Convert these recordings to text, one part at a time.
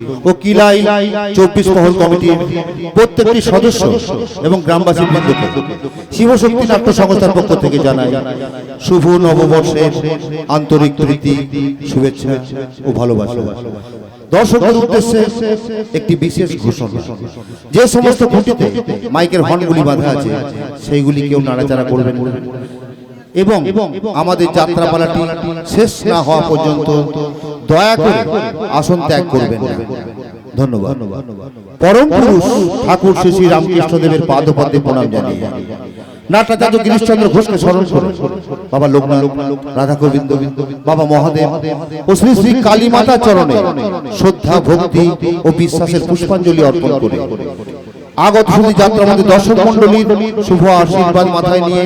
ও কিলাই 24 মহল কমিটির প্রত্যেকটি সদস্য এবং গ্রামবাসীর বৃন্দকে শিবশক্তি নাট্য সংস্থার পক্ষ থেকে জানাই শুভ নববর্ষের আন্তরিক প্রীতি, শুভেচ্ছা ও ভালোবাসা। দর্শকদের উদ্দেশ্যে একটি বিশেষ ঘোষণা, যে সমস্ত খুঁটিতে মাইকের হর্নগুলি বাঁধা আছে সেইগুলি কেউ নাড়াচাড়া করবেন এবং আমাদের যাত্রাপালাটি শেষ না হওয়া পর্যন্ত দয়া করে আসন ত্যাগ করবেন। ধন্যবাদ। পরম পুরুষ ঠাকুর শ্রী রামকৃষ্ণদেবের পাদপদ্মে প্রণাম জানিয়ে নাট্যাচার্য গিরিশচন্দ্র ঘোষকে স্মরণ করে বাবা লোকনাথ, রাধা গোবিন্দ, বাবা মহাদেব ও শ্রী শ্রী কালী মাতার চরণে শ্রদ্ধা, ভক্তি ও বিশ্বাসের পুষ্পাঞ্জলি অর্পণ করে আগত শুধু যাত্রা আমাদের দর্শক মন্ডলীর শুভ আশীর্বাদ মাথায় নিয়ে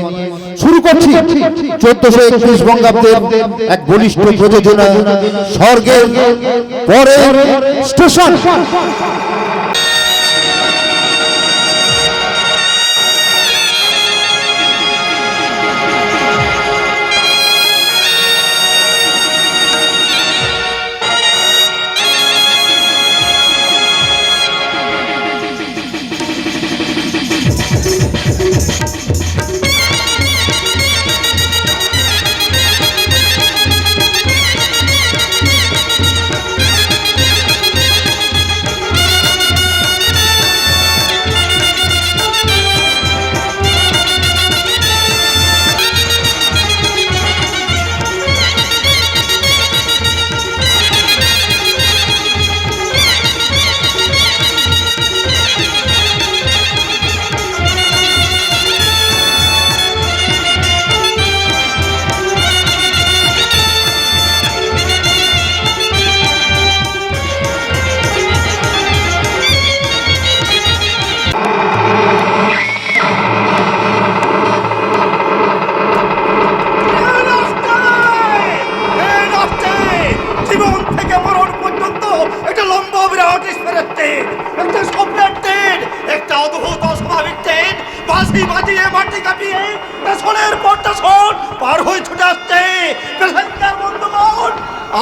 শুরু করছি 1431 বঙ্গাব্দের এক বলিষ্ঠ প্রযোজনা স্বর্গের পরের স্টেশন।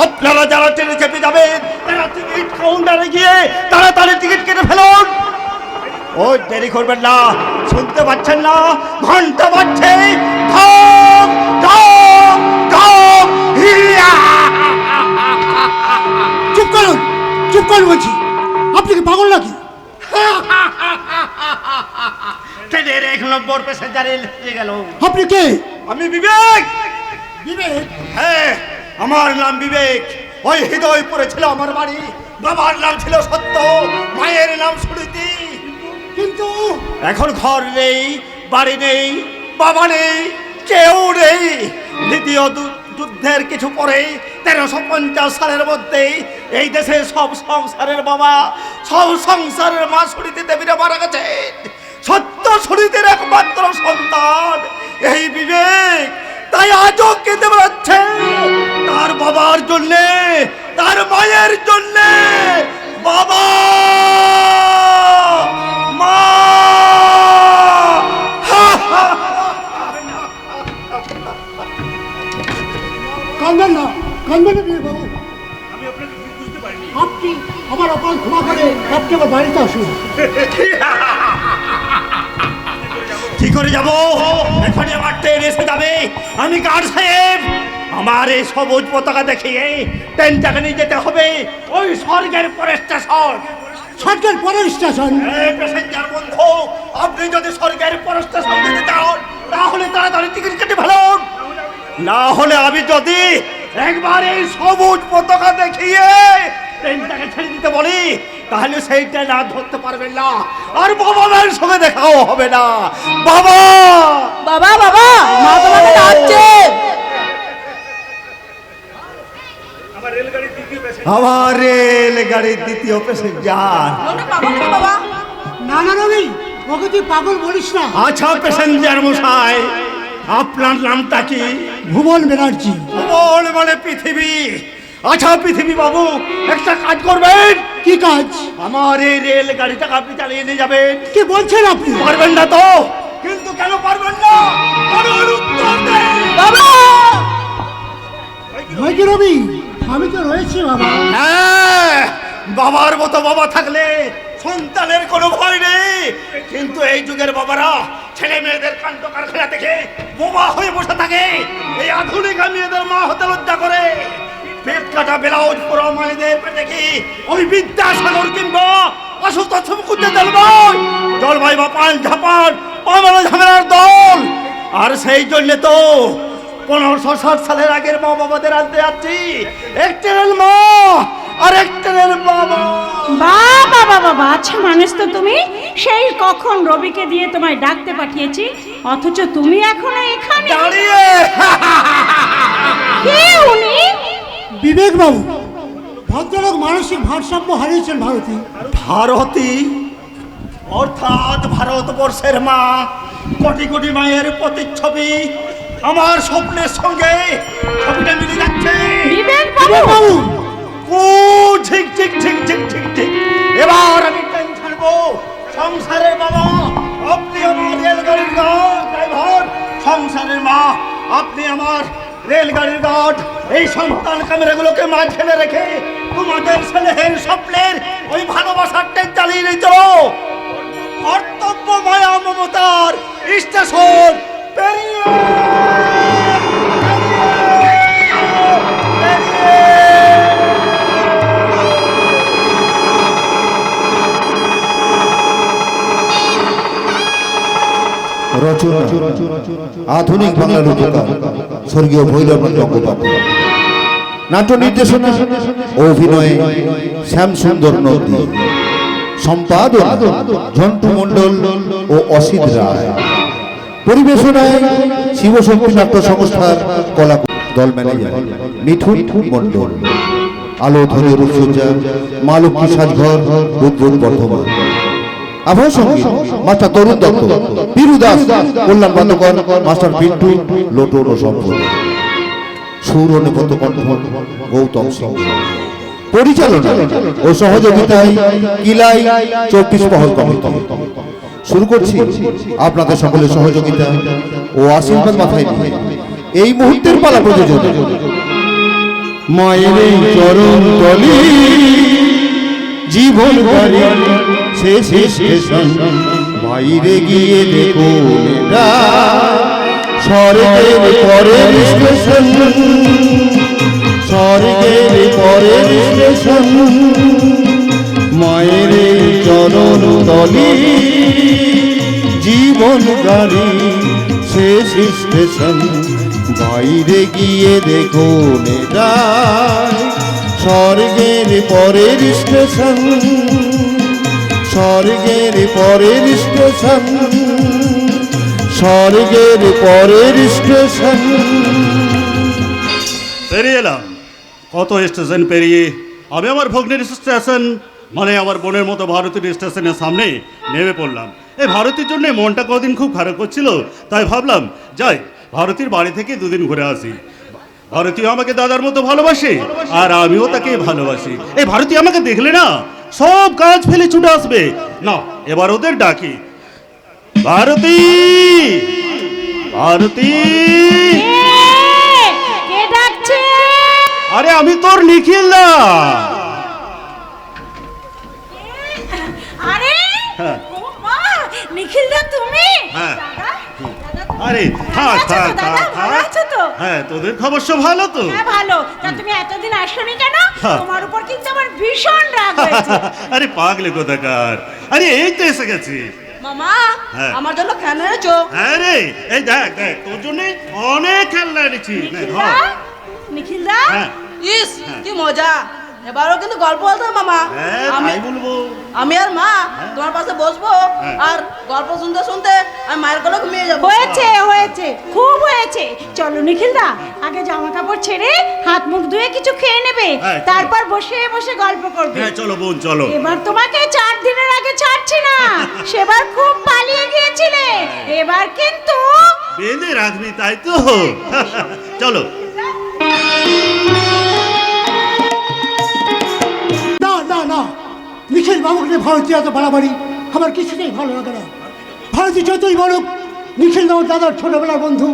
আপনারা যারা ট্রেনে চেপে যাবেন তারা টিকিট কাউন্টারে গিয়ে তাড়াতাড়ি টিকিট কেটে ফেলুন। ওই দেরি করবেন না, শুনতে পাচ্ছেন না ঘন্টা বাজছে? চুপ করুন, চুপ করুন বলছি। আপনি কি পাগল নাকি? ট্রেনের 1 নম্বর প্যাসেঞ্জারে লেগে গেল। আপনি কে? আমি বিবেক। বিবেক? হ্যাঁ, আমার নাম বিবেক। ওই হৃদয়পুরে ছিল আমার বাড়ি। বাবার নাম ছিল সত্য, মায়ের নাম সুরীতি। কিন্তু এখন ঘর নেই, বাড়ি নেই, বাবা নেই, কেউ নেই। দ্বিতীয় যুদ্ধের কিছু পরে 1350 সালের মধ্যেই এই দেশে সব সংসারের বাবা, সব সংসারের মা সুরীতি দেবীরা মারা গেছে। সত্য সুরীতির একমাত্র সন্তান এই বিবেক, তাই আজও কেঁদে বেড়াচ্ছে তার বাবার জন্যে, তার মায়ের জন্যে। বাবা, মা। কাঁদবেন না, কাঁদবেন না বিবেক বাবু। আপনি আমার অপরাধ ক্ষমা করে আপনি আমার বাড়িতে আসুন। কি করে যাবো? এখনই আমার ট্রেন এসে যাবে। আমি গার্ড সাহেব, আমার এই সবুজ পতাকা দেখিয়ে ট্রেনটাকে নিয়ে যেতে হবে ওই স্বর্গের পরের স্টেশন। স্বর্গের পরের স্টেশন? প্যাসেঞ্জার বন্ধু, আপনি যদি স্বর্গের পরের স্টেশন যেতে চান তাহলে তাড়াতাড়ি টিকিট কেটে ফেলুন। না হলে আমি যদি একবার এই সবুজ পতাকা দেখিয়ে ট্রেনটাকে ছেড়ে দিতে বলি তাহলে সেই ট্রেন আর ধরতে পারবেন না, আর বাবার সঙ্গে দেখাও হবে না। বাবা, বাবা, বাবা, মা তোমাকে ডাকছে। আমার রেলগাড়ির দ্বিতীয় প্যাসেঞ্জার। বাবা, না না রবি, ওকে তুই পাগল বলিস না। আচ্ছা প্যাসেঞ্জার মশাই, আপনার নামটা কি? ভুবন ব্যানার্জি। ভুবন মানে পৃথিবী। আচ্ছা পৃথিবী বাবু, একটা কাজ করবেন। কি কাজ? আমার এই রেলগাড়িটাকে আপনি চালিয়ে নিয়ে যাবেন। কি বলছেন আপনি? পারবেন না তো? কিন্তু কেন পারবেন না? উত্তর দেন বাবা। রবি, আমি তো রয়েছি বাবা। হ্যাঁ, বাবার মতো বাবা থাকলে সন্তানের কোনো ভয় নেই, কিন্তু এই যুগের বাবারা ছেলে মেয়েদের কাণ্ড কারখানা দেখে বোবা হয়ে বসে থাকে। এই আধুনিক মেয়েদের মা হতে লজ্জা করে। পেট কাটা ব্লাউজ পরা মায়েদের পেটে কি ওই বিদ্যাসাগর কিংবা আশুতোষ মুখুজ্জেদের নয়, জলবায়ু বা পান ঝাপান পামানো ঝামেলার দল। আর সেই জন্য তো 1560 সালের আগের মা বাবাদের আনতে যাচ্ছি, একটেনের মা আর একটেনের বাবা। বাবা বাবা বাবা, আচ্ছা মানুষ তো তুমি, সেই কখন রবিকে দিয়ে তোমায় ডাকতে পাঠিয়েছি, অথচ তুমি এখনো এখানে দাঁড়িয়ে কে উনি? বিবেক বাবু, ভদ্রলোক মানসিক ভারসাম্য হারিয়েছেন ভারতী। ভারতী অর্থাৎ ভারতবর্ষের মা, কোটি কোটি মায়ের প্রতিচ্ছবি। আমার স্বপ্নের সঙ্গে ছবিটা মিলে যাচ্ছে। বিবেক বিবেক বাবু, বাবু, ও ঠিক ঠিক ঠিক ঠিক ঠিক ঠিক। এবার আমি ট্রেন ছাড়বো। সংসারের বাবা আপনি আমার রেলগাড়ির ড্রাইভার, সংসারের মা আপনি আমার রেলগাড়ির গার্ড। এই সন্তান ক্যামেরাগুলোকে মাঝখানে রেখে তোমাদের ছেলের স্বপ্নের ওই ভালোবাসার ট্রেন চালিয়ে নিয়ে চলো। কর্তব্য মায়া মমতার স্টেশন পেরিয়ে রচনা আধুনিক বাংলা রূপকার স্বর্গীয় ভৈরবনাথ গঙ্গোপাধ্যায়। নাট্য নির্দেশনা ও অভিনয়ে শ্যামসুন্দর নন্দী। সম্পাদনা ঝন্টু মণ্ডল ও অসিত রায়। পরিবেশনায় শিবশক্তি নাট্য সংস্থার কলা দল ম্যানেজার মিঠুন মণ্ডল। আলো ধ্বনি রূপসজ্জা মা লক্ষ্মী সাজঘর, রুদ্র বর্ধমান। আবহাওয়া সঙ্গীত মাস্টার তরুণ দত্ত, বীরু দাস, কল্যাণ বান্দকর, মাস্টার পিন্টু, লোটন ও সম্পদ। সুর ও নেপথ্য কণ্ঠ গৌতম সিং। পরিচালনা ও সহযোগিতায় কিলাই 24 পহল কমিটি। শুরু করছি আপনাদের সকলের সহযোগিতা ও আশীর্বাদ মাথায় নিয়ে এই মুহূর্তের পালা প্রযোজক মায়ের এই চরণ তলে জীবন গাড়ি শেষ স্টেশন। বাইরে গিয়ে দেখো এটা স্বর্গের পরের স্টেশন, স্বর্গের পরের স্টেশন। মায়ের এই চরণ তলে জীবন গাড়ি শেষ স্টেশন। বাইরে গিয়ে দেখো এটা স্বর্গের পরের স্টেশন, স্বর্গের পরের স্টেশন, স্বর্গের পরের স্টেশন। পেরিয়ে এলাম কত স্টেশন পেরিয়ে আমি আমার ভগ্নের স্টেশন মানে আমার বোনের মতো ভারতীয় স্টেশনের সামনে নেমে পড়লাম। এই ভারতীর জন্য মনটা কদিন খুব খারাপ করছিল, তাই ভাবলাম যাই ভারতীর বাড়ি থেকে দুদিন ঘুরে আসি। ভারতীয় আমাকে দাদার মতো ভালোবাসে আর আমিও তাকে ভালোবাসি। এই ভারতী আমাকে দেখলে না সব কাজ ফেলে ছুটে আসবে। না এবার ওদের ডাকি, ভারতী, ভারতী। কে ডাকছে? আরে আমি তোর নিখিল দা। আরে হ্যাঁ। ও মা, নিখিল দা তুমি? হ্যাঁ। দাদা, আরে ভালো থাক আছো তো থাক দাদা? থাক ভালো থাক। আছো তো? হ্যাঁ তোদের খবর সব ভালো তো? হ্যাঁ ভালো। তা তুমি এতদিন আসোনি কেন? হ্যাঁ। তোমার উপর কিন্তু আমার ভীষণ রাগ হয়েছে। আরে পাগলে কোথাকার, আরে এই তো এসে গেছি। মামা হ্যাঁ। আমার জন্য কেন এনেছো? হ্যাঁ রে এই দেখ দেখ তোর জন্য অনেক খেলনা এনেছি। নে, নিখিল ধর। দা, নিখিল দা, হ্যাঁ ইস কি মজা, এবারও কিন্তু গল্প বলতে হবে মামা। হ্যাঁ আমি তাই বলবো। আমি আর মা তোমার পাশে বসবো হ্যাঁ। আর গল্প শুনতে শুনতে আমি মায়ের কোলে ঘুমিয়ে যাবো। হয়েছে হয়েছে, খুব হয়েছে। চলো নিখিল দা, আগে জামা কাপড় ছেড়ে হাত মুখ ধুয়ে কিছু খেয়ে নেবে, হ্যাঁ, চলো। তারপর বসে বসে গল্প করবে। হ্যাঁ চলো বোন চলো। এবার তোমাকে 4 দিনের আগে ছাড়ছি না। সেবার খুব পালিয়ে গিয়েছিলে, এবার কিন্তু বেঁধে রাখবি তাই তো। চলো। না না না, নিখিল বাবুকে ভারতী এত বাড়াবাড়ি আমার কিছুতেই ভালো লাগে না। ভারতী যতই বলুক নিখিল বাবুর দাদার ছোটবেলার বন্ধু,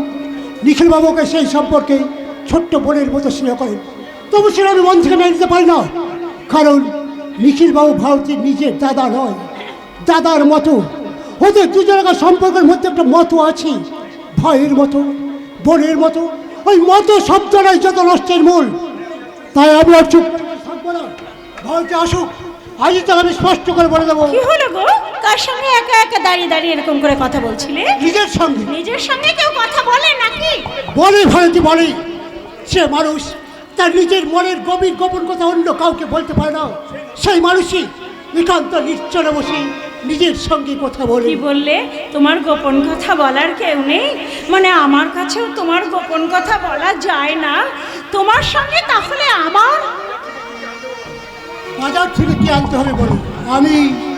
নিখিল বাবুকে সেই সম্পর্কে ছোট্ট বোনের মতো স্নেহ করেন, তবু সেটা আমি মন থেকে মেনে নিতে পারি না। কারণ নিখিলবাবু ভারতীর নিজের দাদা নয়, দাদার মতো। ওদের দুজনের সম্পর্কের মধ্যে একটা মতো আছে, ভাইয়ের মতো, বোনের মতো। ওই মতো শব্দটাই যত নষ্টের মূল। তাই আমি আর চুপ থাকবো না, ভারতে আসুক, আজই তো আমি স্পষ্ট করে বলে দেবো। কি হলো গো? কার সঙ্গে একা একা দাঁড়িয়ে দাঁড়িয়ে এরকম করে কথা বলছিলে? নিজের সঙ্গে। নিজের সঙ্গে কেউ কথা বলে নাকি? বলে ভারতী বলে, সে মানুষ তার নিজের মনের গভীর গোপন কথা অন্য কাউকে বলতে পারে না। সেই মানুষই একান্ত নিশ্চলে বসে নিজের সঙ্গে কথা বলে। কি বললে? তোমার গোপন কথা বলার কেউ নেই? মানে আমার কাছেও তোমার গোপন কথা বলা যায় না? তোমার সঙ্গে তাহলে আমার বাজার থেকে কি আনতে হবে বলো? আমি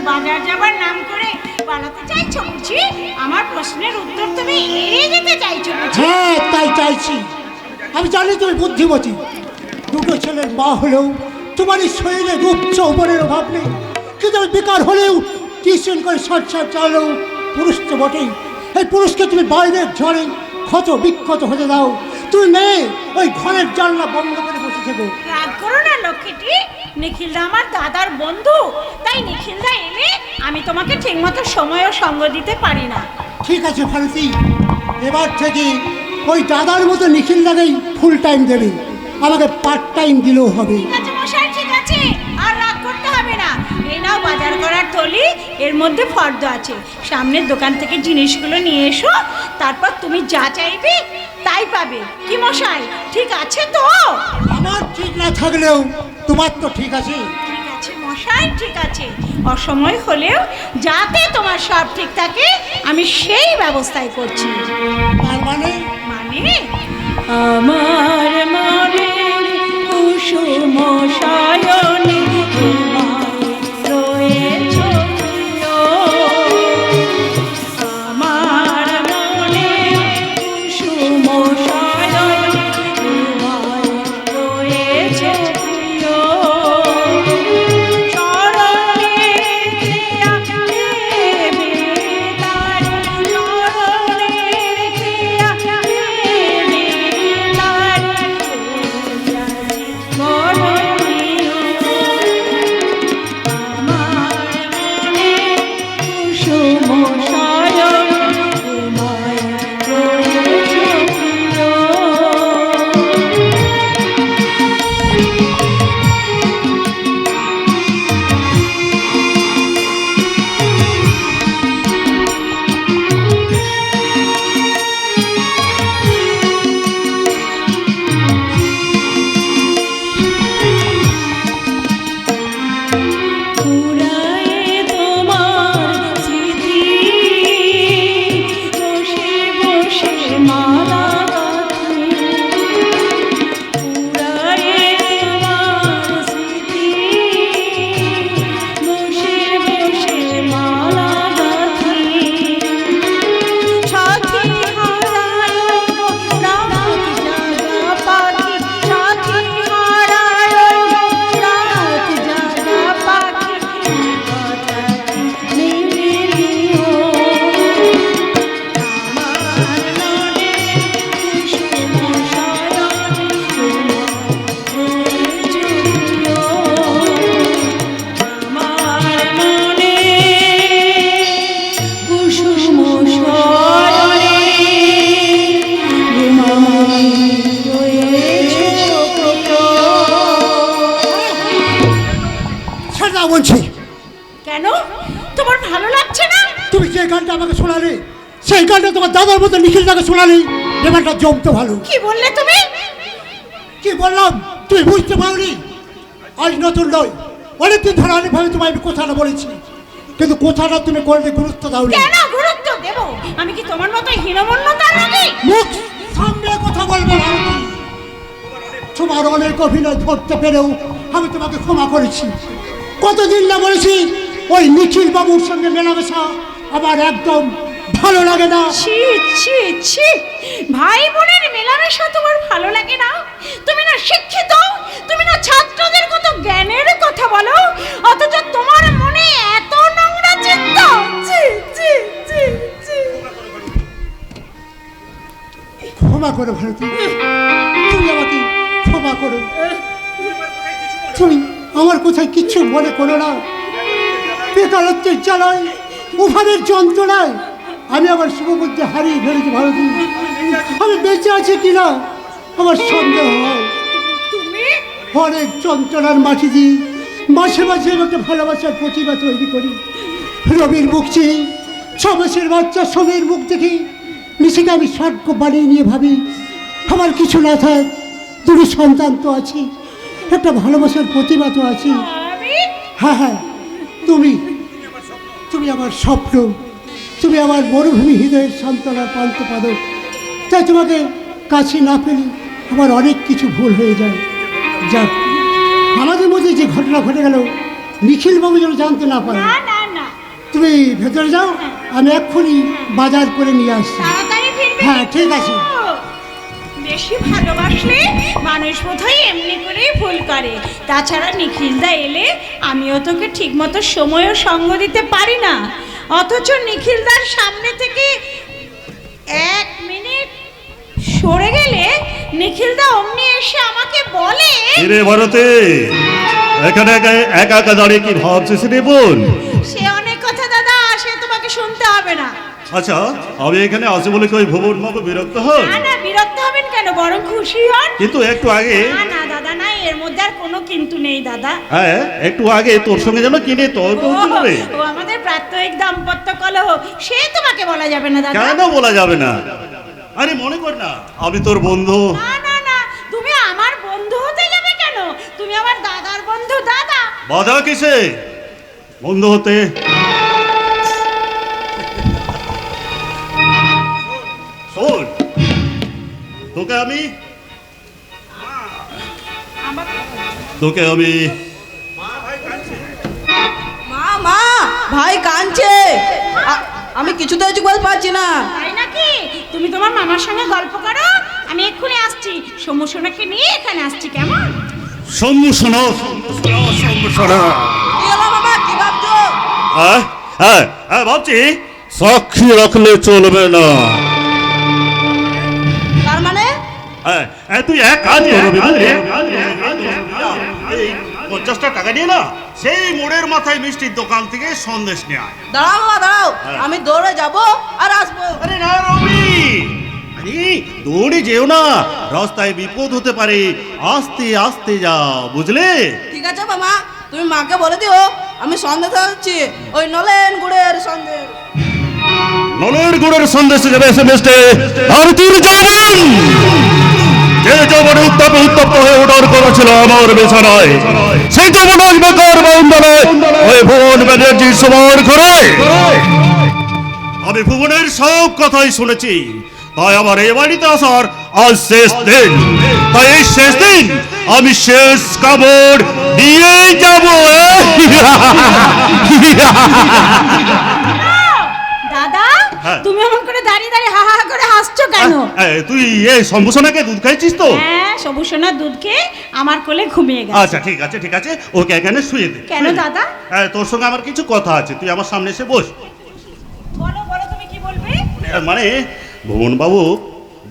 বাজার যাবার নাম করে পালাতে চাইছো বুঝি? আমার প্রশ্নের উত্তর তুমি এড়িয়ে যেতে চাইছো বুঝি? হ্যাঁ, তাই চাইছি। আমি জানি তুমি বুদ্ধিমতী, দুটো ছেলের মা হলেও তোমার এই শরীরে রূপ যৌবনের অভাব নেই। কিন্তু আমি বেকার হলেও টিউশন করে সংসার চালালেও পুরুষ তো বটেই। এই পুরুষকে তুমি বাইরের ঝড়ে ক্ষত বিক্ষত হতে দাও। তুমি মেয়ে ওই ঘরের জানলা বন্ধ করে বসে থেকো। রাগ করো না লক্ষ্মীটি, নিখিলদা আমার দাদার বন্ধু, তাই নিখিলদা এলে আমি তোমাকে ঠিকমতো সময় ও সঙ্গ দিতে পারি না। ঠিক আছে ভারতী, এবার থেকে ওই দাদার মতো নিখিল দাদাই ফুল টাইম দেবে, আমাকে পার্ট টাইম দিলেও হবে। ঠিক আছে মশাই, ঠিক আছে, আর রাগ করতে হবে না। এই নাও বাজার করার থলি, এর মধ্যে ফর্দ আছে। সামনের দোকান থেকে জিনিসগুলো নিয়ে এসো, তারপর তুমি যা চাইবে তাই পাবে। কি মশাই, ঠিক আছে তো? আমার ঠিক না থাকলেও তোমার তো ঠিক আছে। ঠিক আছে মশাই, ঠিক আছে। অসময় হলেও যাতে তোমার সব ঠিক থাকে আমি সেই ব্যবস্থাই করছি। তার মানে মানে আমার মনে কুসুম সায়নে রয়েছে প্রিয়। আমার মনে কুসুম সায়নে রয়েছে প্রিয়। চরণে ক্রিয়া দেবে তার, চরণে ক্রিয়া দেবে তার, বড় প্রিয়। আমার মনে কুসুম সায়নে তোমায় রয়েছে প্রিয়। পুরায়ে তোমার স্মৃতি, বসে বসে মালা গাঁথি। পুরায়ে তোমার স্মৃতি, বসে বসে মালা গাঁথি। সাথী হারায় গো রাত জাগা পাখি, সাথী হারায় গো রাত জাগা পাখি, কথা মেনে নিও। আমার মনে কুসুম সায়নে রয়েছে প্রিয়। আমার মনে কুসুম সায়নে রয়েছে প্রিয়। সেটা বলছি। কেন, তোমার ভালো লাগছে না? তুমি যে গানটা আমাকে শোনালে, সেই গানটা তোমার দাদার মতো নিখিল দাকে শোনালে এবারটা জমতে ভালো। কি বললে তুমি? কি বললাম তুই বুঝতে পারলি? আজ নতুন নয়, অনেকদিন ধরে অনেকভাবে তোমায় আমি কথাটা বলেছি, কিন্তু কথাটা তুমি করলে গুরুত্ব দাওনি। কেন গুরুত্ব দেব? আমি কি তোমার মতো হীনমন্যতার রোগী? মুখ সামনে কথা বলবে ভারতী। তোমার অনেক অভিনয় ধরতে পেরেও আমি তোমাকে ক্ষমা করেছি। কতদিন না বলেছি ওই নিখিল বাবুর সঙ্গে মেলামেশা আমার একদম ভালো লাগে না। ছি ছি ছি, ভাই বোনের মেলামেশা তোমার ভালো লাগে না? তুমি না শিক্ষিত, তুমি না ছাত্রদের কত জ্ঞানের কথা বলো, অথচ তোমার মনে এত নোংরা চিন্তা। ছি ছি ছি ছি। ক্ষমা করো ভারতী, তুমি আমাকে ক্ষমা করো। তুমি আমার কোথায় কিচ্ছু মনে করো না। বেকারত্বের জ্বালায়, উভানের যন্ত্রণায় আমি আমার শুভবুদ্ধি হারিয়ে ফেলেছি ভারতী। আমি বেঁচে আছি কিনা আমার সন্দেহ হয়। তুমি অনেক যন্ত্রণার মাটি দিই, মাঝে মাঝে আমাকে ভালোবাসার প্রতিভা তৈরি করি। রবির মুখ চেয়ে 6 মাসের বাচ্চা সোমের মুখ দেখি নিজেকে আমি স্বর্গ বানিয়ে নিয়ে ভাবি আমার কিছু না থাক, 2 সন্তান তো আছি, একটা ভালোবাসার প্রতিভা তো আছি। আমি হ্যাঁ হ্যাঁ, তুমি তুমি আমার স্বপ্ন, তুমি আমার মরুভূমি হৃদয়ের সান্ত্বনার পান্ত পাদক। তাই তোমাকে কাছে না পেলে আমার অনেক কিছু ভুল হয়ে যায়। যাক, আমাদের মধ্যে যে ঘটনা ঘটে গেল নিখিলবাবু যেন জানতে না পারে। না না না, তুমি ভেতরে যাও, আমি এক্ষুনি বাজার করে নিয়ে আসছি। তাড়াতাড়ি ফিরবে। হ্যাঁ, ঠিক আছে। বেশি ভালোবাসলে মানুষ বোধহয় এমনি করেই ভুল করে। তাছাড়া নিখিলদা এলে আমিও তোকে ঠিকমতো সময় ও সঙ্গ দিতে পারি না, অথচ নিখিলদার সামনে থেকে 1 মিনিট সরে গেলে নিখিলদা অমনি এসে আমাকে বলে, রে ভারতে, এখানে একা একা দাঁড়িয়ে কি ভাবছিস রে বোন? সে অনেক কথা দাদা, সে তোমাকে শুনতে হবে না। আচ্ছা, আমি এখানে আছি বলে কি ওই ভুবন বাবু বিরক্ত হন? না না, বিরক্ত হবেন কেন, বরং খুশি হন। কিন্তু একটু আগে, না না দাদা, না, এর মধ্যে আর কোনো কিন্তু নেই দাদা। হ্যাঁ একটু আগে তোর সঙ্গে যেন কিনে তর্ক হচ্ছিল রে। ও আমাদের প্রাত্যহিক দাম্পত্য কলহ, সে তোমাকে বলা যাবে না দাদা। কেন বলা যাবে না? আরে মনে কর না আমি তোর বন্ধু। না না না, তুমি আমার বন্ধু হতে যাবে কেন? তুমি আমার দাদার বন্ধু দাদা। বাধা কিসে বন্ধু হতে? শোন, তোকে আমি মা মা, ভাই কাঁদছে। আমি কিছুতেই চুপ করতে পারছি না। তাই নাকি? তুমি তোমার মামার সঙ্গে গল্প করো, আমি এক্ষুনি আসছি। সমু সোনাকে নিয়ে এখানে আসছি, কেমন? শম্ভু শোনো, শম্ভু শোনো। কি হলো মামা, কি ভাবছো? হ্যাঁ হ্যাঁ হ্যাঁ, ভাবছি সাক্ষী রাখলে চলবে না। তার মানে? হ্যাঁ হ্যাঁ, তুই এক কাজ করবি বুঝলি? এই 50টা টাকা নিয়ে না সেই মোড়ের মাথায় মিষ্টির দোকান থেকে সন্দেশ নিয়ে আয়। দাঁড়াও বাবা দাঁড়াও, আমি দৌড়ে যাব আর আসবো। আরে না রবি, আরে দৌড়ে যেও না, রাস্তায় বিপদ হতে পারে, আস্তে আস্তে যাও, বুঝলে? ঠিক আছে মামা, তুমি মাকে বলে দিও আমি সন্দেশ হচ্ছি, ওই নলেন গুড়ের সন্দেশ। নলের গুড়ের সন্দেশে যাবে এসএমএসটে ভারতীয় যৌবন, যে যৌবনে উত্তাপে উত্তপ্ত হয়ে ওঠার কথা ছিল আমার বিছানায়, সেই যৌবন ওই বেকার বাউন্ডারে ওই ভুবন ব্যানার্জির সবার ঘরে। আমি ভুবনের সব কথাই শুনেছি, তাই আমার এই বাড়িতে আসার আজ শেষ দিন। তাই এই শেষ দিন আমি শেষ কামড় দিয়ে যাব। দাদা, হ্যাঁ। তুমি এমন করে দাঁড়িয়ে দাঁড়িয়ে হা হা করে হাসছো কেন? তুই এই শম্ভুসোনাকে দুধ খাইছিস তো? হ্যাঁ, সবু সোনার দুধ খেয়ে আমার কোলে ঘুমিয়ে গেছে। আচ্ছা ঠিক আছে ঠিক আছে, ওকে এখানে শুয়ে দে। কেন দাদা? হ্যাঁ, তোর সঙ্গে আমার কিছু কথা আছে, তুই আমার সামনে এসে বস। বলো বলো, তুমি কি বলবে? মানে ভুবন বাবু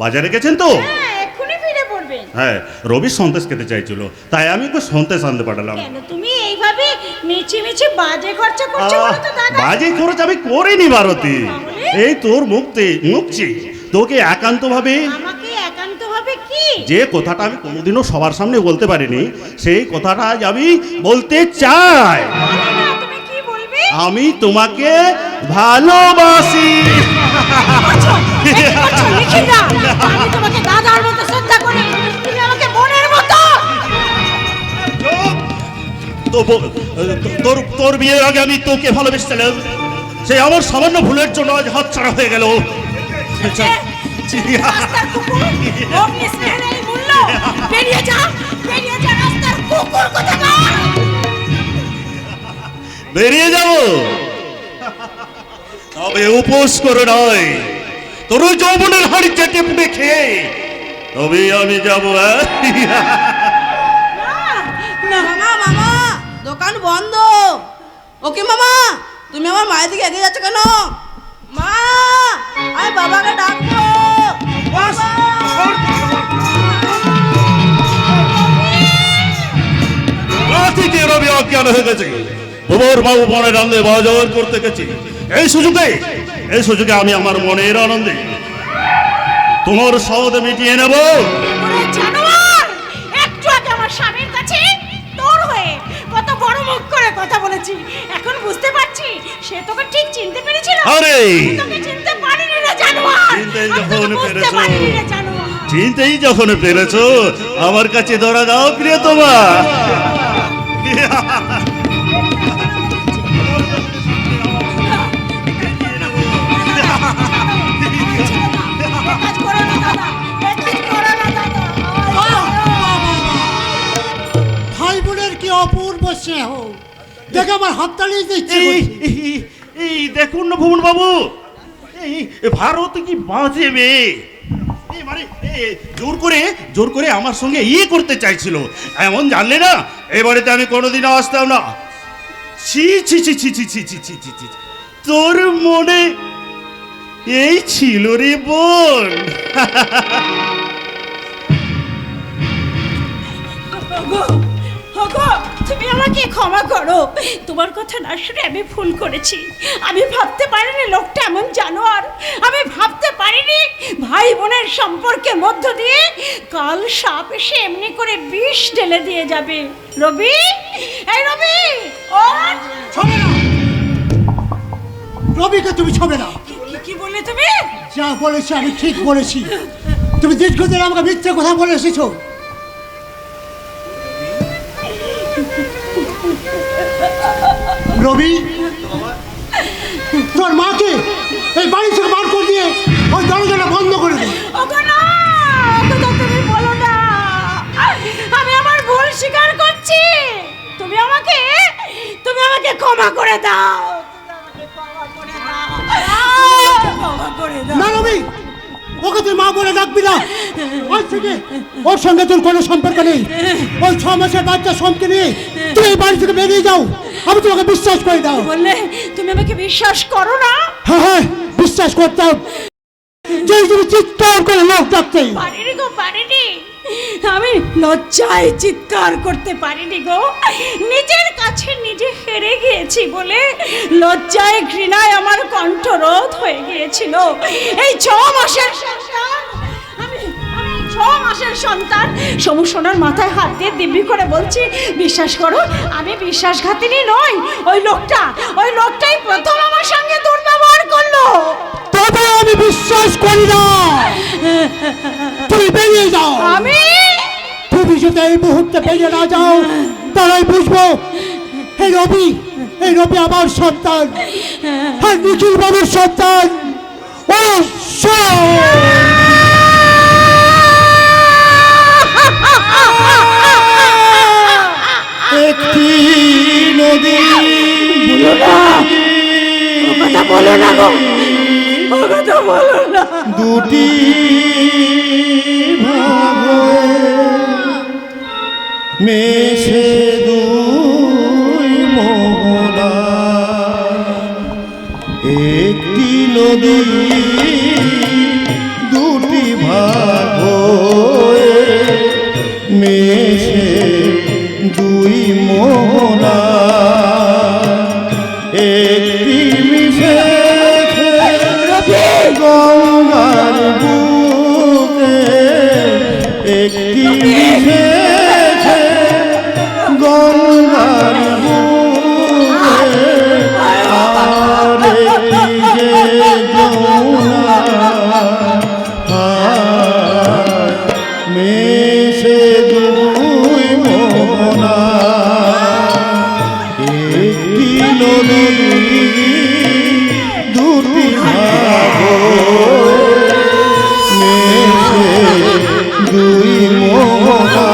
বাজারে গেছেন তো? হ্যাঁ, এক্ষুনি ফিরে পড়বে। হ্যাঁ, রবি সন্দেশ খেতে চাইছিল, তাই আমি ওকে সন্দেশ আনতে পাঠালাম। কেন তুমি এইভাবে মিছি মিছি বাজে খরচা করছো বলো তো দাদা? বাজে খরচ আমি করিনি ভারতী, এই তোর মুখছি তোকে একান্তভাবে, আমাকে একান্তভাবে কি? যে কথাটা আমি কোনোদিনও সবার সামনে বলতে পারিনি, সেই কথাটা আজ আমি বলতে চাই। বলো না, তুমি কি বলবে? আমি তোমাকে ভালোবাসি। করছো? এ কি করছো, নিখিলদা? আমি তোমাকে দাদার মতো শ্রদ্ধা করি, তুমি আমাকে বোনের মতো। তোর বিয়ের আগে আমি তোকে ভালোবেসেছিলাম, সেই আমার সামান্য ভুলের জন্য আজ হাতছাড়া হয়ে গেল। রাস্তার কুকুর, অগ্নি স্নেহের এই মূল্য। বেরিয়ে যা রাস্তার কুকুর কোথাকার। বেরিয়ে যাব, তবে উপোস করে নয়, তোর ওই যৌবনের হাড়ি চেটে পুটে খেয়ে তবে আমি যাব। না মামা, মামা দোকান বন্ধ। ওকে মামা, তুমি আমার মায়ের দিকে এগিয়ে যাচ্ছ কেন? মা, আমি বাবাকে ডাকবো। বাবা! থেকে রবি অজ্ঞান হয়ে গেছে। গোবর বাবু বনে রান্ধে বাজার করতে গেছি। এই সুযোগে আমি আমার মনের আনন্দে তোমার সহদ মিটিয়ে নেব। ওরে জানোয়ার, একটু আগে আমার স্বামীর কাছে তোর হয়ে কত বড় মুখ করে কথা বলেছি, এখন বুঝতে পারছি সে তোকে ঠিক চিনতে পেরেছিল। আরে তোকে চিনতে পারিনি রে জানোয়ার, চিনতেই আমি তোকে যখন বুঝতে পেরেছো। পারিনি রে জানোয়ার। চিনতেই যখন পেরেছো, আমার কাছে ধরা দাও প্রিয়তমা। কাজ করো না দাদা, কাজ করো না দাদা। ভাই বোনের কি অপূর্ব স্নেহ, দেখে আমার হাততালি দিতে ইচ্ছে এই করছে। এই- এই দেখুন না ভুবন বাবু, এই ভারত কি বাজে মেয়ে। এই মানে জোর করে আমার সঙ্গে করতে চাইছিল। এমন জানলে না এ বাড়িতে আমি কোনোদিনও আসতাম না। ছি ছি ছি ছি ছি ছি ছি ছি ছি ছি। তোর মনে এই ছিল রে বোন। ওগো, ওগো, তুমি আমাকে ক্ষমা করো, তোমার কথা না শুনে আমি ভুল করেছি। আমি ভাবতে পারিনি লোকটা এমন জানোয়ার, আমি ভাবতে পারিনি ভাই বোনের সম্পর্কের মধ্য দিয়ে কাল সাপ এসে এমনি করে বিষ ঢেলে দিয়ে যাবে। রবি, এই রবি, ওঠ। ছবে না, রবিকে তুমি ছবে না। কি বললে তুমি? যা বলেছি আমি ঠিক বলেছি। তুমি দীর্ঘদিন আমাকে মিথ্যে কথা বলে এসেছো। রবি, তোর মাকে এই বাড়ি থেকে বার করে দিয়ে ওই দরজাটা বন্ধ করে দে। ওগো না, ওগো তুমি বলো না, আমি আমার ভুল স্বীকার করছি। তুমি আমাকে ক্ষমা করে দাও, ক্ষমা করে দাও। না রবি, ওকে তুই মা বলে ডাকবি না। আজ থেকে ওর সঙ্গে তোর কোনো সম্পর্ক নেই। ওই 6 মাসের বাচ্চা সোমকে নিয়ে তুই এই বাড়ি থেকে বেরিয়ে যাও। আমি তোমাকে বিশ্বাস করে দাও। বললে তুমি আমাকে বিশ্বাস করো না? হ্যাঁ হ্যাঁ, বিশ্বাস করতাম। যে তুমি চিৎকার করে লোক ডাকতে। পারিনি গো, পারিনি। আমি লজ্জায় চিৎকার করতে পারিনি গো। নিজের কাছে নিজে হেরে গিয়েছি বলে লজ্জায় ঘৃণায় আমার কণ্ঠরোধ হয়ে গিয়েছিল। এই 6 মাসের সন্তান, আমি 6 মাসের সন্তান সমু সোনার মাথায় হাত দিয়ে দিব্যি করে বলছি, বিশ্বাস করো আমি বিশ্বাসঘাতিনী নই। ওই লোকটাই প্রথম আমার সঙ্গে দুর্ব্যবহার করলো। তবে আমি বিশ্বাস করি না। তুমি বেরিয়ে যাও। তুমি যদি এই মুহূর্তে বেরিয়ে না যাও তাহলে বুঝবো এই রবি আমার সন্তান, আর নিখিল বাবুর সন্তান। ও একটি নদী বলো না গো, ও কথা বলো না। দুটি ভাগ মেশে দুই মোহনা, একটি নদী দুটি ভাগ মেশে দুই মোহনা, একটি মিশে গঙ্গার বুকে, একটি মিশেছে গঙ্গার বুকে, আর একটি যে যমুনা মেশে দুই মোহনা, একটি নদী দুটি ভাগ মেশে দুই মোহনা।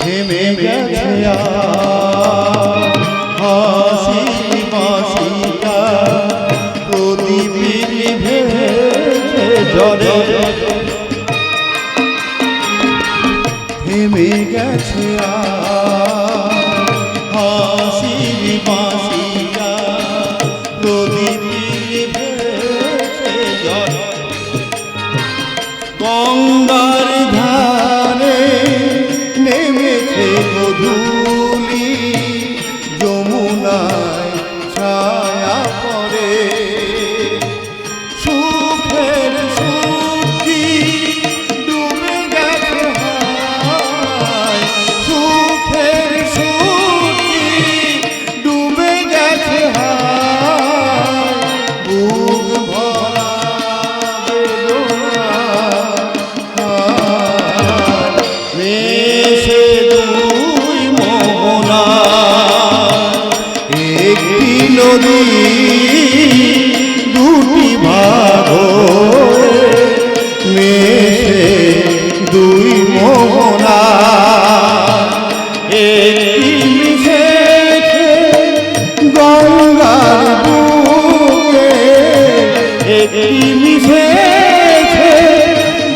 থেমে গেছে হাসি মাসিকা প্রদীপ নিভে নেমে গেছে হাসির বাঁশিয়া প্রদীপ নিভেছে জল গঙ্গার ধারে নেমেছে গধূলি যমুনায় ছায়া পড়ে সুখের সুখী ডুবে গেছে হায় সুখের সুখী ডুবে গেছে হায় বুক ভরা বেদনা মেশে দুই মোহনা একটি নদী দুটি ভাগ মেশে দুই মোহনা একটি মিশেছে গঙ্গার বুকে একটি মিশেছে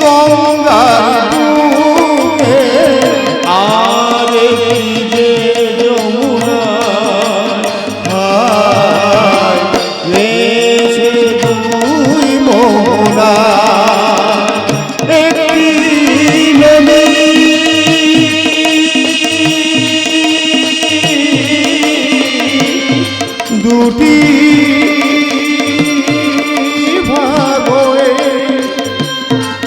গঙ্গার বুকে আর একটি যে যমুনা হায় মেশে দুই মোহনা একটি নদী দুটি ভাগ হয়ে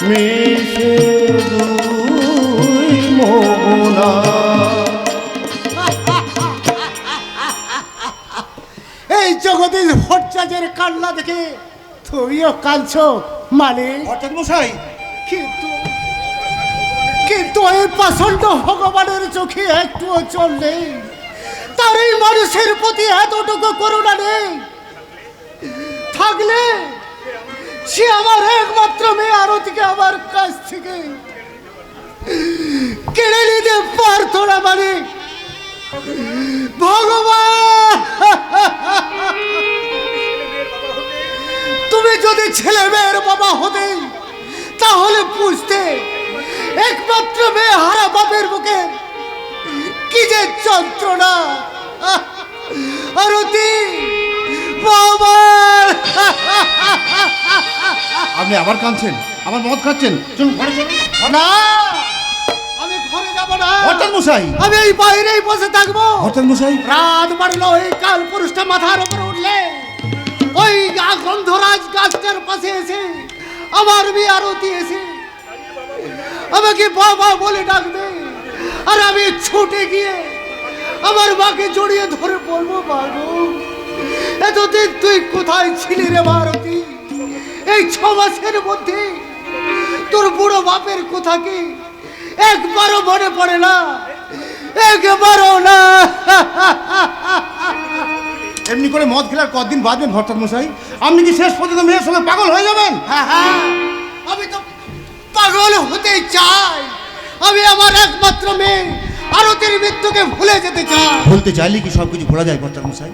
মিশে দুই মোহনা। এই জগদীশ ভট্টাচার্যের কান্না দেখে তুমিও কাঁদছো মানে অর্থাৎ মশাই কিন্তু কিন্তু এই প্রচন্ড ভগবানের চোখে একটুও চল নেই, তার এই মানুষের প্রতি এতটুকু করুণা নেই। থাকলে সে আমার একমাত্র মেয়ে আরতিকে আমার কাছ থেকে কেড়ে নিতে পারতো না মানে ভগবান। তুমি যদি ছেলে মেয়ের বাবা হতে তাহলে বুঝতে একমাত্র মেয়ে হারা বাপের বুকে কি যে যন্ত্রণা। আরতি বাবা, আপনি আবার কাঁদছেন, আবার মদ খাচ্ছেন, চলুন ঘরে চলুন। না আমি ঘরে যাব না, অর্থাৎ মশাই আমি এই বাইরেই বসে থাকবো। অর্থাৎ মশাই রাত বাড়লো এই কাল পুরুষটা মাথার উপরে উঠলে ওই গন্ধরাজ গাছটার পাশে এসে আমার মেয়ে আরতি এসে আমাকে বাবা বলে ডাকবে, আর আমি ছুটে গিয়ে আমার মাকে জড়িয়ে ধরে বলবো বাবু এতদিন তুই কোথায় ছিলি রে আরতি? এই 6 মাসের মধ্যে তোর বুড়ো বাপের কথা কি একবারও মনে পড়ে না, একবারও না। এমনি করে মদ খেলার কদিন বাদবেন ভট্টাচার্য মশাই? আপনি কি শেষ পর্যন্ত মেয়ের সঙ্গে পাগল হয়ে যাবেন? হ্যাঁ হ্যাঁ, আমি তো পাগল হতে চাই। আমি আমার একমাত্র মেয়ে আরতির মৃত্যুকে ভুলে যেতে চাই। বলতে চাইলে কি সব কিছু ভোলা যায় ভট্টাচার্য মশাই?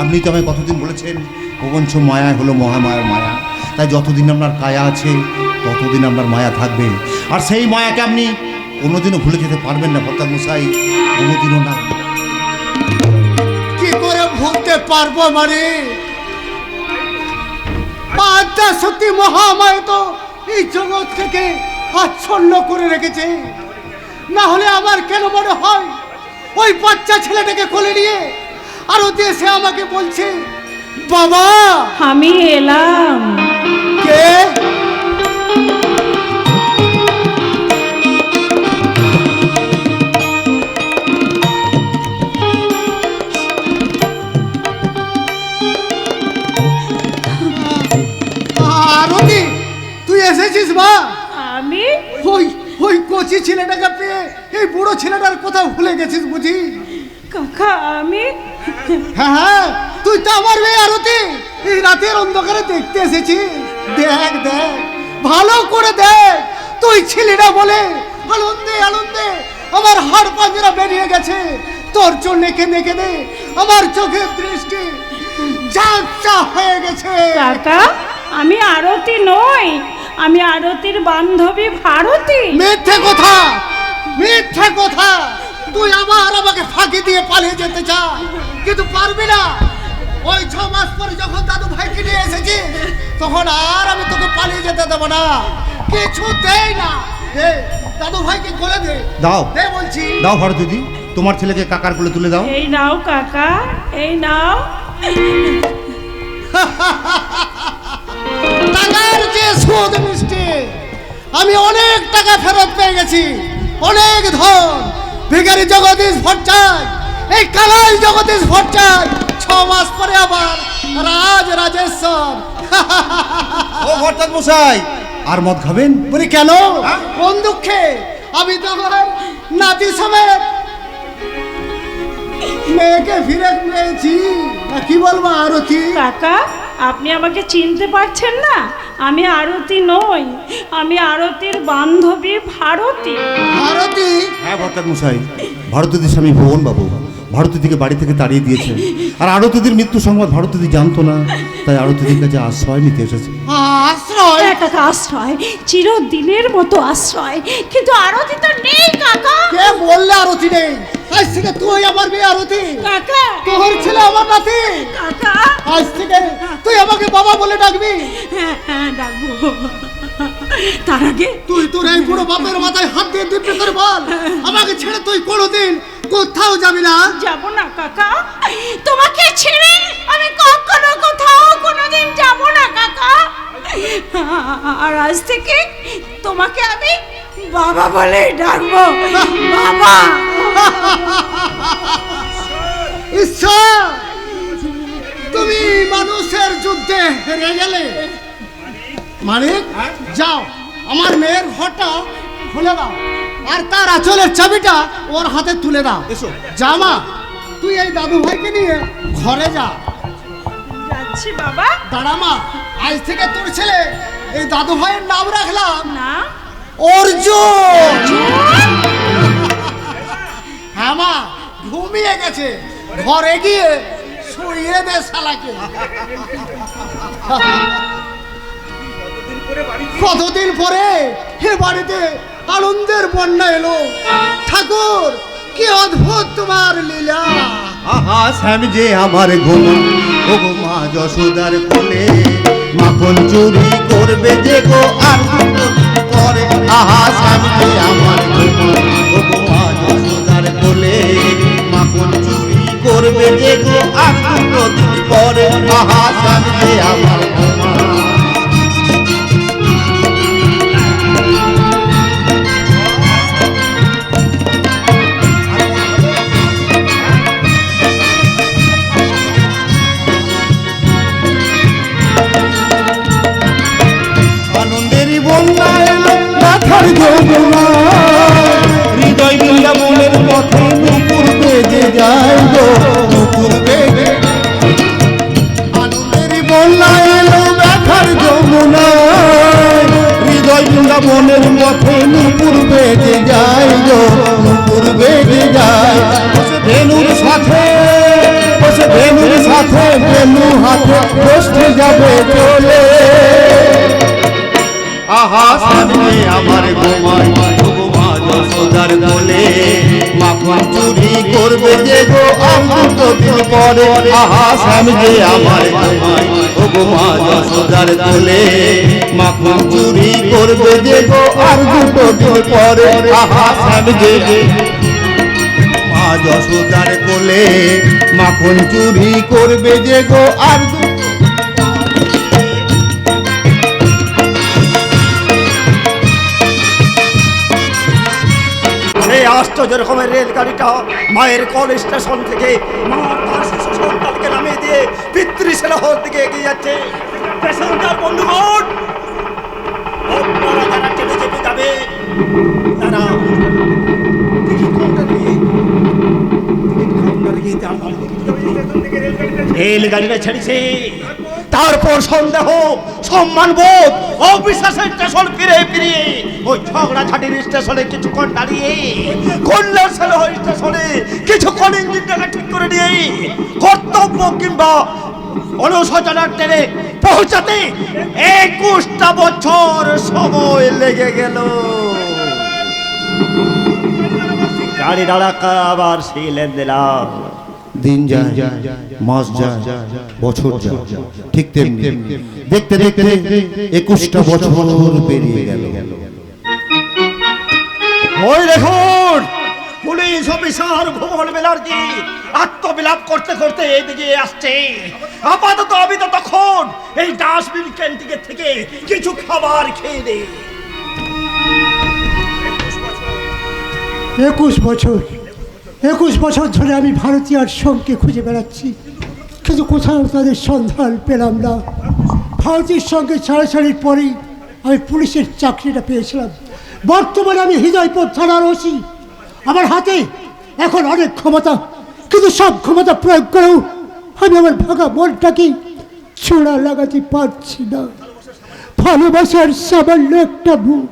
আপনি তো আমায় কতদিন বলেছেন প্রবঞ্চ মায়া হলো মহামায়ার মায়া, তাই যতদিন আপনার কায়া আছে ততদিন আপনার মায়া থাকবে, আর সেই মায়াকে আপনি কোনোদিনও ভুলে যেতে পারবেন না ভট্টাচার্য মশাই, কোনোদিনও না। কি করে ভুলতে পারবো মানে? আত্মা সত্যি মহামায়া তো এই জগৎ থেকে আচ্ছন্ন করে রেখেছে। না হলে আমার কেন মনে হয় ওই বাচ্চা ছেলেটাকে কোলে নিয়ে আরতি এসে আমাকে বলছে বাবা আমি এলাম। কে? আরতি তুই এসেছিস মা? আমি ওই ওই কচি ছেলেটাকে পেয়ে এই বুড়ো ছেলেটার কথা ভুলে গেছিস বুঝি? কাকা আমি হ্যাঁ হ্যাঁ, তুই তো আমার মেয়ে আরতি এই রাতের অন্ধকারে দেখতে এসেছিস। দেখ দেখ ভালো করে দেখ, তুই ছিলি না বলে আনন্দে আনন্দে আমার হাড় পাঞ্জরা বেরিয়ে গেছে। তোর জন্য কেঁদে কেঁদে আমার চোখের দৃষ্টি ঝাপসা হয়ে গেছে। কাকা আমি আরতি নই, আমি আরতির বান্ধবী ভারতী। মিথ্যে কথা, মিথ্যে কথা, তুই আবার আমাকে ফাঁকি দিয়ে পালিয়ে যেতে চাস, কিন্তু পারবি না। ওই 6 মাস পরে যখন দাদু ভাইকে নিয়ে এসেছি, তখন আর আমি তোকে পালিয়ে যেতে দেবো না, কিছুতেই না। দে দাদু ভাইকে কোলে দে, দাও দে বলছি। দাও ভারতী দিদি, তোমার ছেলেকে কাকার কোলে তুলে দাও। এই নাও কাকা, এই নাও। টাকার যে সুদ মিষ্টি, আমি অনেক টাকা ফেরত পেয়ে গেছি, অনেক ধন। ভিখারি জগদীশ ভট্টাচার্য, এই কালাই জগদীশ ভট্টাচার্য 6 মাস পরে আবার রাজেশ্বর। ও ভট্টাচার্য মশাই, আর মদ খাবেন? বলি কেন, কোন দুঃখে? আমি তখন নাতি সমেত মেয়েকে ফিরে পেয়েছি, না কি বলবো আরতি? কাকা, আপনি আমাকে চিনতে পারছেন না? আমি আরতি নই, আমি আরতির বান্ধবী ভারতী। আরতি? হ্যাঁ ভট্টাচার্য মশাই, ভারতীদের স্বামী ভুবন বাবু ভারতীদিকে বাড়ি থেকে তাড়িয়ে দিয়েছেন। আর আরতিদির মৃত্যু সংবাদ ভারতীদি জানতো না, তাই আরতিদির কাছে আশ্রয় নিতে এসেছে। আশ্রয়? হ্যাঁ কাকা, আশ্রয়, চিরদিনের মতো আশ্রয়। কিন্তু আরতি তো নেই কাকা। কে বললে আরতি নেই? আজ থেকে তুই আমার মেয়ে আরতি, কাকা, তোর ছেলে আমার নাতি। কাকা, আজ থেকে তুই আমাকে বাবা বলে ডাকবি। হ্যাঁ হ্যাঁ ডাকবো। তার আগে তুই তোর এই বুড়ো বাপের মাথায় হাত দিয়ে দিব্যি করে বল, আমাকে ছেড়ে তুই কোনোদিন কোথাও যাবি না। যাব না কাকা, তোমাকে ছেড়ে আমি কখনো কোথাও কোনোদিন যাব না কাকা। আর আজ থেকে তোমাকে আমি বাবা বলে ডাকবো, বাবা। ঈশ্বর, তুমি মানুষের যুদ্ধে হেরে গেলে। মানিক, যাও আমার মেয়ের ঘরটা খুলে দাও, আর তার আঁচলের চাবিটা ওর হাতে তুলে দাও। জামা, তুই এই দাদু ভাইকে নিয়ে ঘরে যা। যাচ্ছি বাবা। দাঁড়া মা, আজ থেকে তোর ছেলে এই দাদু ভাইয়ের নাম রাখলাম না, অর্জুন। হ্যাঁ মা, ঘুমিয়ে গেছে, ঘরে গিয়ে শুইয়ে দে শালাকে। কতদিন পরে হে বাড়িতে আনন্দের বন্যা এলো। ঠাকুর, কি অদ্ভুত তোমার লীলা। আহা শ্যাম যে আমার গোমা, ও গোমা যশোদার কোলে মাখন চুরি করবে যে গো আর করে। আহা শ্যাম যে আমার গোমা, ও গোমা যশোদার কোলে মাখন চুরি করবে যে গো আর করে। আহা শ্যাম যে আমার গোমা। হৃদয় বৃন্দাবনের পথে নুপুর বেজে যায় গো, নুপুর বেজে। আনন্দের বন্যা এলো ব্যথার যমুনায়, হৃদয় বৃন্দাবনের পথে নুপুর বেজে যায় গো, নুপুর বেজে যায়। বেনুর সাথে বসে, বেনুর সাথে বেনু হাতে বসতে যাবে চলে। আহা সামনে আমার গোমাই, গোমা যশোদার কোলে মাখন চুরি করবে যে গো আর দুটো দিন পরে। আহা সামনে আমার গোমাই, গোমা যশোদার কোলে মাখন চুরি করবে যে গো আর দুটো দিন পরে। আহা সামনে মা যশোদার কোলে মাখন চুরি করবে যে গো আর আশ্চর্য রকমের রেলগাড়িটা মায়ের কল স্টেশন থেকে মার তার শিশু সন্তানকে নামিয়ে দিয়ে পিতৃস্নেহর দিকে এগিয়ে যাচ্ছে। প্যাসেঞ্জার বন্ধুগণ, আপনারা যারা ট্রেনে চেপে যাবে তারা টিকিট কাউন্টারে গিয়ে রেলগাড়িটা ছেড়েছে। তারপর সন্দেহ, সম্মানবোধ, অবিশ্বাসের স্টেশন ফিরে ফিরিয়ে ওই ঝগড়াঝাটির স্টেশনে কিছুক্ষণ দাঁড়িয়ে, কল্যাণ স্টেশনে কিছুক্ষণ ইঞ্জিনটাকে ঠিক করে নিয়ে কর্তব্য কিংবা অনুশোচনার ট্রেনে পৌঁছাতে 21টা বছর সময় লেগে গেল। গাড়ি দাঁড়াকা আবার সেই লেনদেলাম। দিন যায়, মাস যায়, বছর যায়, ঠিক তেমনি দেখতে দেখতে 21টা বছর পেরিয়ে গেল। ওই দেখুন পুলিশ অফিসার ভুবন ব্যানার্জি আত্মবিলাপ করতে করতে এদিকে আসছে। আপাতত আমি তো তখন এই ডাস্টবিন ক্যান্টিনের থেকে কিছু খাবার খেয়ে নেই। 21 বছর ধরে আমি ভারতীয়ার সঙ্গে খুঁজে বেড়াচ্ছি, কিন্তু কোথাও তাদের সন্ধান পেলাম না। ভারতীর সঙ্গে ছাড়াছাড়ির পরেই আমি পুলিশের চাকরিটা পেয়েছিলাম। বর্তমানে আমি হৃদয়পুর থানার ওসি। আমার হাতে এখন অনেক ক্ষমতা, কিন্তু সব ক্ষমতা প্রয়োগ করেও আমি আমার ভাঙা মনটাকে চূড়া লাগাতে পারছি না। ভালোবাসার সামান্য একটা বুক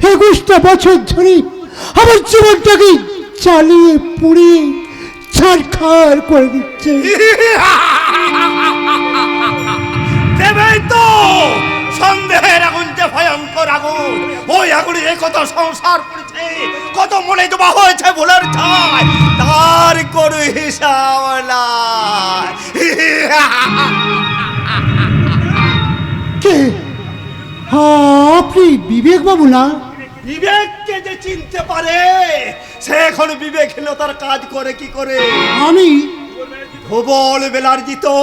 21টা বছর ধরে আমার জীবনটাকে চালিয়ে পুড়িয়ে ছাড়খাড় করে দিচ্ছে। দেবেই তো সন্দেহের আগুন যে ভয়ঙ্কর আগুন, ওই আগুনে কত সংসার করেছে, কত মনে জমা হয়েছে ভুলের ছাই, তার কোনো হিসাব নাই। কে আপনি? বিবেক বাবু না? বিবেককে যে চিনতে পারে সে এখন বিবেকহীনতার কাজ করে কি করে? আমি ভুবন ব্যানার্জি তো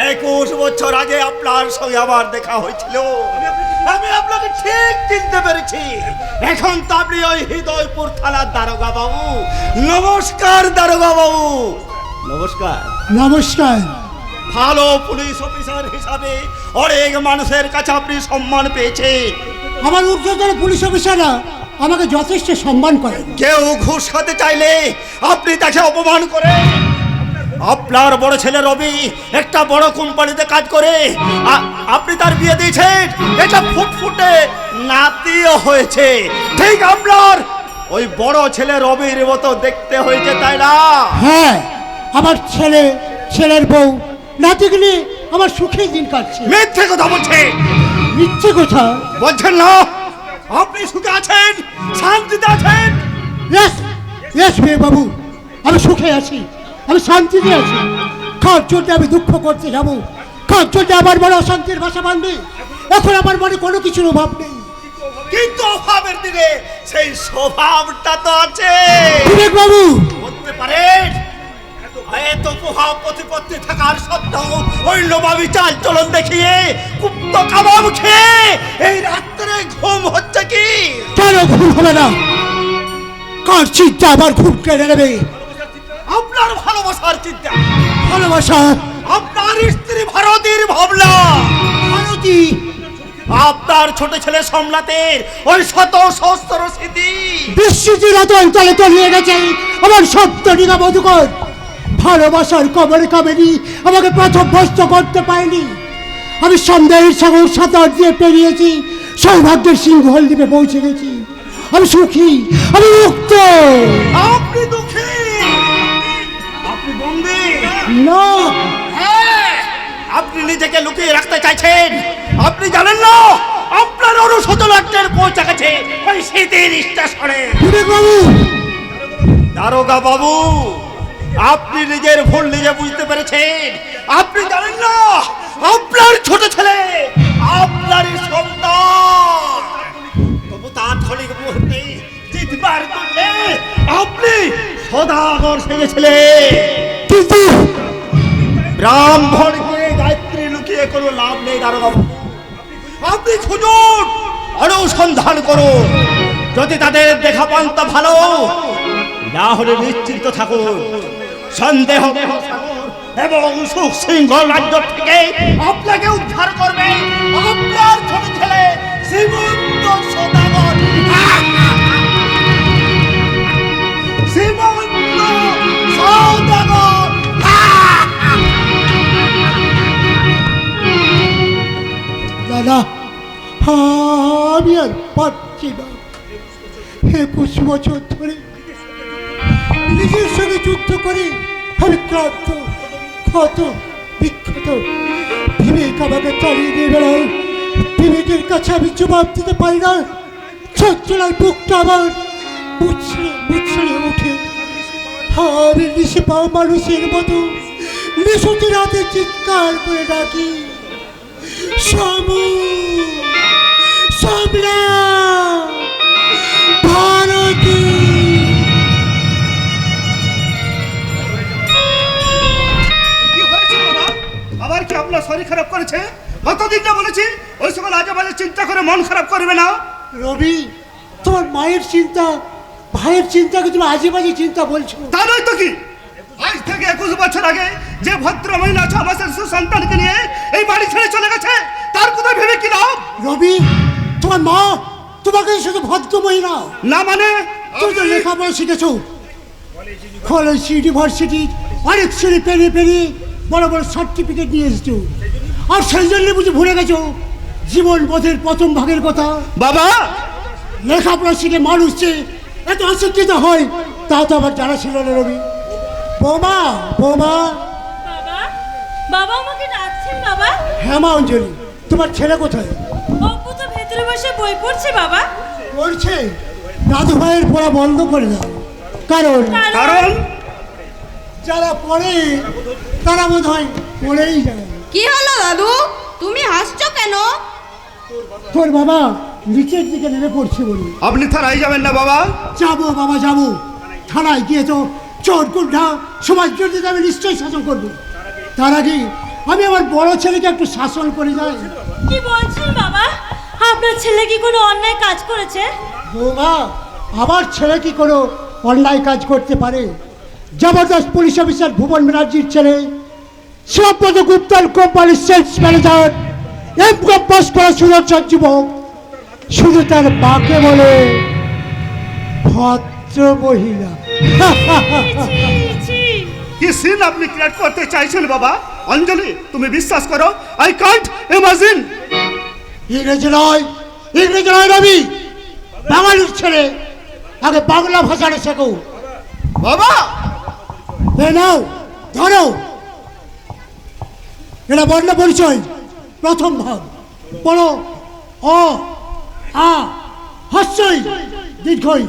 21 বছর আগে আপনার সঙ্গে আমার দেখা হয়েছিল। আমি আপনাকে ঠিক চিনতে পেরেছি। এখন তো আপনি ওই হৃদয়পুর থানার দারোগা বাবু। নমস্কার দারোগা বাবু। নমস্কার। নমস্কার। ভালো পুলিশ অফিসার হিসাবে অনেক মানুষের কাছে আপনি সম্মান পেয়েছেন। আমার ঊর্ধ্বতন পুলিশ অফিসাররা আমাকে যথেষ্ট সম্মান করেন। কেউ ঘুষ খেতে চাইলে আপনি তাকে অপমান করেন। আপনার বড় ছেলে রবি একটা বড় কোম্পানিতে কাজ করে, আপনি তার বিয়ে দিয়েছেন, এটা ফুটফুটে নাতিও হয়েছে। ঠিক আপনার ওই বড় ছেলে রবির মতো দেখতে হয়েছে, তাই না? হ্যাঁ, আমার ছেলের বউ নাতিগুলি আমার সুখের দিন কাটছে। মিথ্যে কথা বলছে। মিথ্যে কথা বলছেন না? আপনি সুখে আছেন, শান্তিতে আছেন। বাবু, আমি সুখে আছি, আমি শান্তিতে আছি। কার জন্য আমি দুঃখ করতে যাবো? কার জন্য আমার মনে অশান্তির বাসা বাঁধবে? এখন আমার মনে কোনো কিছুর অভাব নেই। কিন্তু অভাবের দিনে সেই স্বভাবটা তো আছে। বিবেক বাবু, বলতে পারেন এত প্রভাব প্রতিপত্তি থাকার সত্ত্বেও ওই লোভাবী চাল চলন দেখিয়ে কুপ্ত কাবাব খেয়ে এই রাত্রে ঘুম হচ্ছে কি? কেন ঘুম হবে না? কার চিন্তা আবার ঘুম কেড়ে নেবে? আপনার ভালোবাসার চিন্তা। ভালোবাসা? আপনার স্ত্রী ভারতীর ভাবনা। ভারতী? আপনার ছোট ছেলে সম্রাটের ওই শত সহস্র স্মৃতি। বিশ্বজিৎ অঞ্চলে তলিয়ে গেছে আমার সপ্তরিকা মধুকর। ভালোবাসার কবরে কাবেরি আমাকে প্রথম ভস্ত করতে পারেনি। আমি সন্দেহের সাগর সাঁতার দিয়ে পেরিয়েছি, সৌভাগ্যের সিংহল দ্বীপে পৌঁছে গেছি। আমি সুখী, আমি মুক্ত। আপনি দুঃখী, আপনি বন্দী না। হ্যাঁ, আপনি নিজেকে লুকিয়ে রাখতে চাইছেন। আপনি জানেন না আপনার অনুশোচনার পৌঁছে গেছে ওই শীতের স্টেশনে। বাবু, দারোগা বাবু, আপনি নিজের ভুল নিজে বুঝতে পেরেছেন। আপনি জানেন না আপনার ছোট ছেলে আপনারই সন্তান। তবু তাৎক্ষণিক মুহূর্তে জিতবার জন্য আপনি সদাগর সেজেছিলেন। কিন্তু ব্রাহ্মণকে গায়ত্রী লুকিয়ে কোনো লাভ নেই দারোগা বাবু। আপনি খুঁজুন, অনুসন্ধান করুন। যদি তাদের দেখা পান তা ভালো, না হলে নিশ্চিন্ত থাকুন সন্দেহ এবং সুখ সিংহল রাজ্য থেকে আপনাকে উদ্ধার করবে আপনার ছোট ছেলে শ্রীমন্ত সদাগর। শ্রীমন্ত সদাগর। দাদা, আমি আর পারছি না। 21 বছর ধরে নিজের সঙ্গে যুদ্ধ করে আমি ক্লান্ত, ক্ষত, বিক্ষত। বিবেক আমাকে চালিয়ে দিয়ে বেড়ায়। বিবেকের কাছে আমি জবাব দিতে পারি না। চঞ্চলার বুকটা আমার বুঝলে উঠে আমি নিশে পাওয়া মানুষের মতো নিশুতি রাতে চিৎকার করে ডাকি, সমু, সমলা, ভারতী। কি হয়েছে বাবা? আবার কি আপনার শরীর খারাপ করেছে? কতদিন না বলেছি ওই সকল আজেবাজে চিন্তা করে মন খারাপ করবে না। রবি, তোমার মায়ের চিন্তা, ভাইয়ের চিন্তাকে তুমি আজে বাজে চিন্তা বলছো। তা নয় তো কি? আজ থেকে 21 বছর আগে যে ভদ্র মহিলা 6 মাসের সুসন্তানকে নিয়ে এই বাড়ি ছেড়ে চলে গেছে, তার কথা ভেবে কি লাভ? রবি, তোমার মা তোমাকে শুধু ভদ্র মহিলা না মানে তুমি তো লেখাপড়া শিখেছো, কলেজ ইউনিভার্সিটি অনেক শ্রেণী পেরিয়ে পেরিয়ে বড় বড় সার্টিফিকেট নিয়ে এসেছো, আর সেই জন্য বুঝে ভুলে গেছো জীবন পথের প্রথম ভাগের কথা। বাবা, লেখাপড়া শিখে মানুষ যে এত অশিক্ষিত হয় তা তো আবার জানা ছিল না। রবি, বৌমা, বৌমা। বাবা, বাবা আমাকে ডাকছেন বাবা। হ্যাঁ মা অঞ্জলি, তোমার ছেলে কোথায়? অপু তো ভেতরে বসে বই পড়ছে বাবা। পড়ছে? দাদু ভাইয়ের পড়া বন্ধ করে দাও, কারণ কারণ যারা পড়ে তারা বোধ হয় পড়েই যায়। কি হলো দাদু, তুমি হাসছো কেন? তোর বাবা নিচের দিকে নেমে পড়ছে বলি। আপনি থানায় যাবেন না বাবা? যাবো বাবা, যাবো। থানায় গিয়ে তো চোর গুন্ডা সমাজ বিরোধীদের আমি নিশ্চয়ই শাসন করবো। তার আগে আমি আমার বড় ছেলেকে একটু শাসন করে যাই। কি বলছেন বাবা? আপনার ছেলে কি কোনো অন্যায় কাজ করেছে? বৌমা, আমার ছেলে কি কোনো অন্যায় কাজ করতে পারে? জবরদস্ত পুলিশ অফিসার ভুবন ব্যানার্জির ছেলে শিবব্রত গুপ্তার কোম্পানির সেলস ম্যানেজার, এম.কম পাস করা সুদর্শন যুবক, শুধু তার মাকে বলে ভদ্র মহিলা। ছি, ছি। কি সিন আপনি ক্রিয়েট করতে চাইছেন বাবা? অঞ্জলি, তুমি বিশ্বাস করো, আই কান্ট ইমাজিন। ইংরেজি নয়, ইংরেজি নয় রবি, বাঙালির ছেলে, আগে বাংলা ভাষাটা শেখো। বাবা, এ নাও, ধরো, এটা বর্ণ পরিচয় প্রথম ভাগ। বলো অ, আ, হস্যই, দীর্ঘই,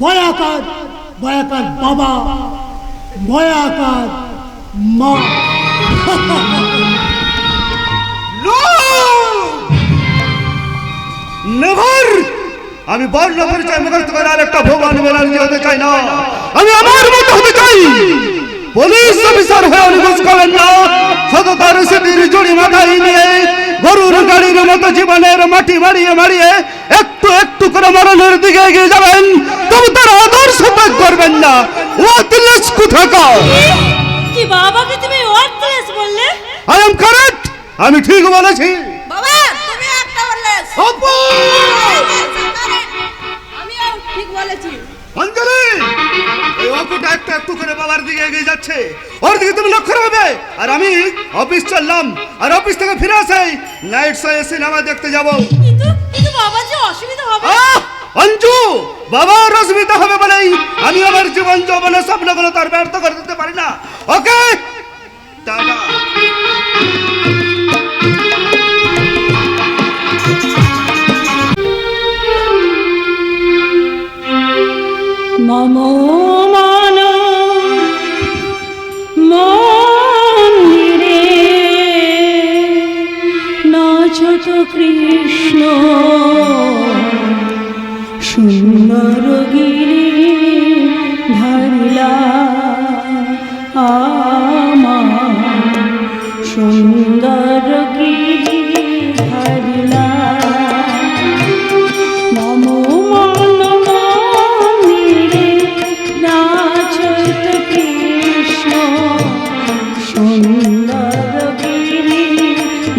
বয়াকার, বয়াকার বাবা, বয়াকার মা। No, never. আমি বর্ণ পরিচয় মুখস্থ করে আরেকটা ভগবান ব্যানার্জি হতে চাই না। আমি আমার মতো হতে চাই। পুলিশ অফিসার হয়ে নিখোঁজ করেন না, সততার সিটির জড়ি মাথায় নিয়ে গরুর গাড়ির মতো জীবনের মাটি মারিয়ে মারিয়ে একটু একটু করে মরণের দিকে এগিয়ে যাবেন। তবে তার আদর্শ ত্যাগ করবেন না। ওয়ার্থলেস কোথাকার। কি বাবাকে তুমি ওয়ার্থলেস বললে? আই এম কারেক্ট, আমি ঠিক বলেছি। বাবা, তুমি একটা বললে। অপু! আমিও ঠিক বলেছি। অঞ্জলি, এই অপুটা একটু একটু করে বাবার দিকে এগিয়ে যাচ্ছে, ওর দিকে তুমি লক্ষ্য রাখবে। আর আমি অফিস চললাম, আর অফিস থেকে ফিরে আসে নাইট শো সিনেমা দেখতে যাব। কিন্তু কিন্তু বাবা যে অসুবিধা হবে। অঞ্জু, বাবার অসুবিধা হবে বলেই আমি আমার জীবন যৌবনের স্বপ্নগুলো তার ব্যর্থ করে দিতে পারি না। ওকে, টাটা। মম মান মন্দিরে নাচত কৃষ্ণ সুন্দর গিরি ধরিলা আমার সুন্দর গিরি ধরিলা মম মন মন্দিরে নাচত কৃষ্ণ সুন্দর গিরি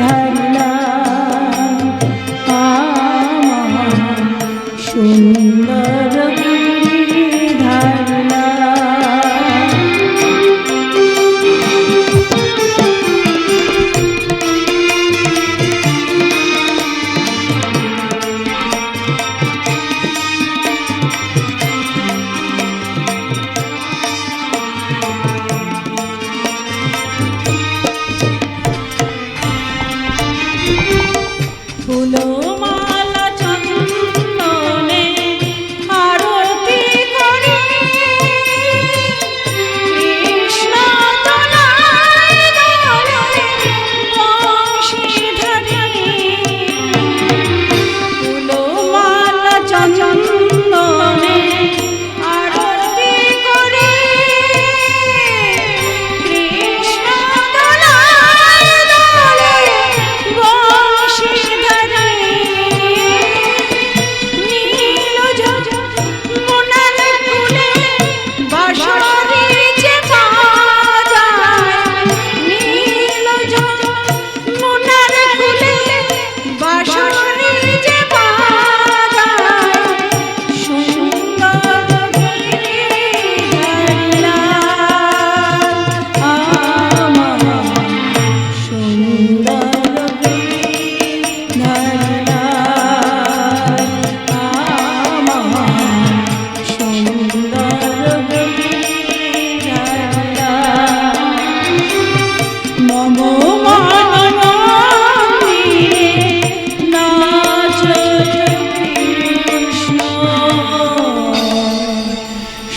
ধরিলা আমার সুন্দর গিরি ধরিলা। ফুলমালা চন্দনে আরো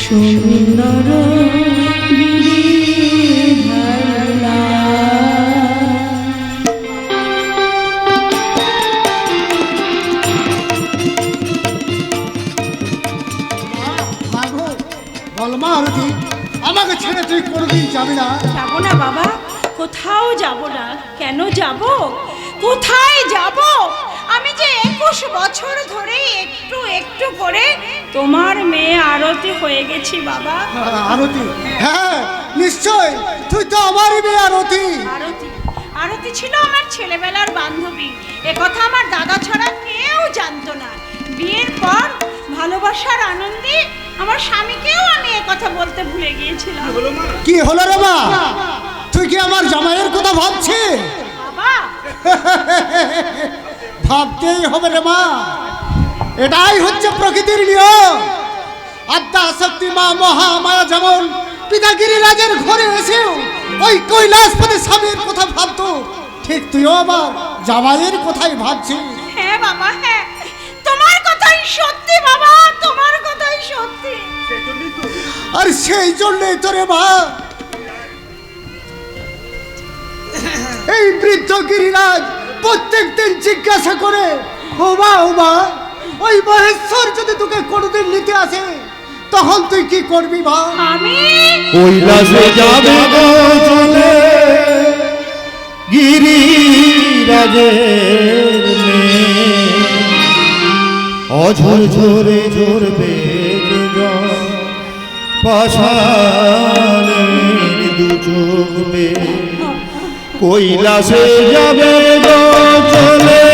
সুন্দর গিরিধারা। বলমা আরতি, আমাকে ছেড়ে তুই কোনোদিন যাবি না? যাবো না বাবা, কোথাও যাব না। কেন যাব? কোথায় যাব? আমি যে 21 বছর ধরে একটু একটু করে তোমার মেয়ে আরতি হয়ে গেছি বাবা। আরতি? হ্যাঁ নিশ্চয়, তুই তো আমারই মেয়ে আরতি। আরতি আরতি ছিল আমার ছেলেবেলার বান্ধবী। কথা আমার দাদা ছাড়া কেউ জানতো না। বিয়ের পর ভালোবাসার আনন্দে আমার স্বামীকেও আমি কথা বলতে ভুলে গিয়েছিলাম। কি হলো রে মা, তুই কি আমার জামাইয়ের কথা ভাবছিস? বাবা ভাবতেই হবে রে মা, এটাই হচ্ছে প্রকৃতির নিয়ম। আদ্যা শক্তি মা মহামায়া যেমন পিতা গিরিরাজের ঘরে এসেও ওই কৈলাসপতি স্বামীর কথা ভাবতো, ঠিক তুইও আমার জামাইয়ের কথাই ভাবছিস। হ্যাঁ বাবা, হ্যাঁ, তোমার কথাই সত্যি বাবা, তোমার কথাই সত্যি। আর সেই জন্যই তো রে মা এই বৃদ্ধ গিরিরাজ প্রত্যেক দিন জিজ্ঞাসা করে, ওমা ওমা, ওই মহেশ্বর যদি তোকে কোনোদিন নিতে আসে তখন তুই কি করবি মা? আমি কৈলাসে যাবে গো চলে গিরিরাজের মেয়ে, অঝর ঝরে ঝরবে পাষাণের দু চোখ বেয়ে। কৈলাসে যাবে গো চলে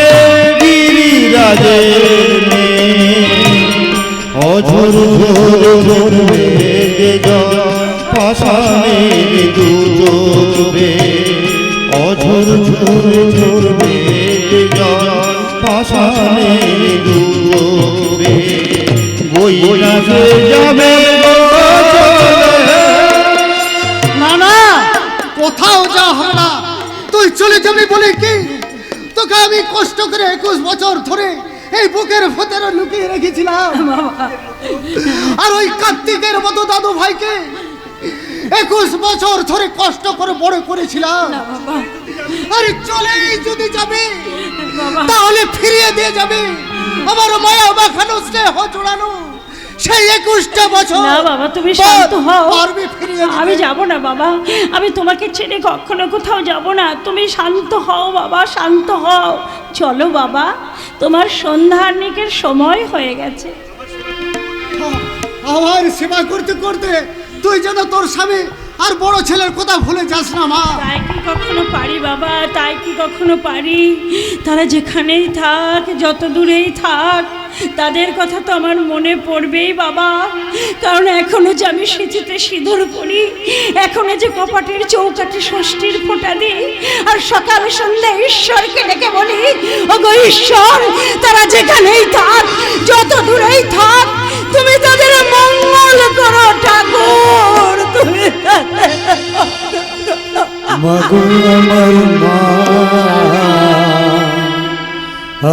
গিরিরাজের মেয়ে, অঝর ঝরে ঝরবে পাষাণের দু চোখ বেয়ে, অঝর ঝরে ঝরবে পাষাণের দু চোখ বেয়ে। কৈলাসে যাবে গো চলে। না না, কোথাও যা হবে না, তুই চলে যাবি বলে কি তোকে আমি কষ্ট করে 21 বছর ধরে এই বুকের ভেতরে লুকিয়ে রেখেছিলাম। আর ওই কার্তিকের মতো দাদু ভাইকে 21 বছর ধরে কষ্ট করে বড় করেছিলাম। আরে চলেই যদি যাবে তাহলে ফিরিয়ে দিয়ে যাবে আমার মায়া মাখানো স্নেহ জোড়ানো সেই 21টা বছর। না বাবা, তুমি শান্ত হও। পারবি ফিরিয়ে দিতে? আমি যাব না বাবা, আমি তোমাকে ছেড়ে কখনো কোথাও যাব না। তুমি শান্ত হও বাবা, শান্ত হও। চলো বাবা, তোমার সন্ধ্যার্নিকের সময় হয়ে গেছে। আমার সেবা করতে করতে তুই যেন তোর স্বামী আর বড় ছেলের কথা ভুলে যাস না মা। তাই কি কখনো পারি বাবা, তাই কি কখনো পারি? তারা যেখানেই থাক, যত দূরেই থাক, তাদের কথা তো আমার মনে পড়বেই বাবা। কারণ এখনো যে আমি সিঁথিতে সিঁদুর পরি, এখনো যে কপাটের চৌকাঠে ষষ্ঠীর ফোঁটা দিই, আর সকাল সন্ধ্যা ঈশ্বরকে ডেকে বলি, ওগো ঈশ্বর, তারা যেখানেই থাক, যত দূরেই থাক, তুমি তাদের মঙ্গল করো ঠাকুর, তুমি মাগো আমার মা,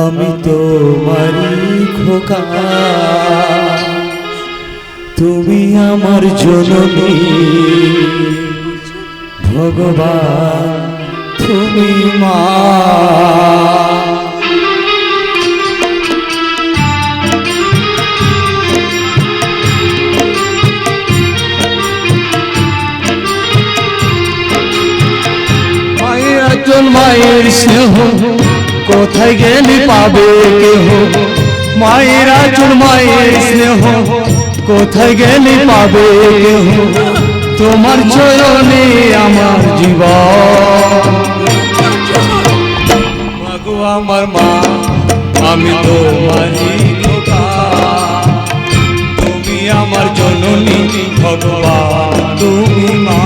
আমি তোমারই খোকা, তুমি আমার জননী, ভগবান তুমি মা। মায়ের স্নেহ কোথায় গেলে পাবে কেহ, মায়ের আচল মায়ের স্নেহ কোথায় গেলে পাবে কেহ, তোমার চরণে আমার জীবন। মাগো আমার মা, আমি তোমারই খোকা, তুমি আমার জননী, ভগবান তুমি মা।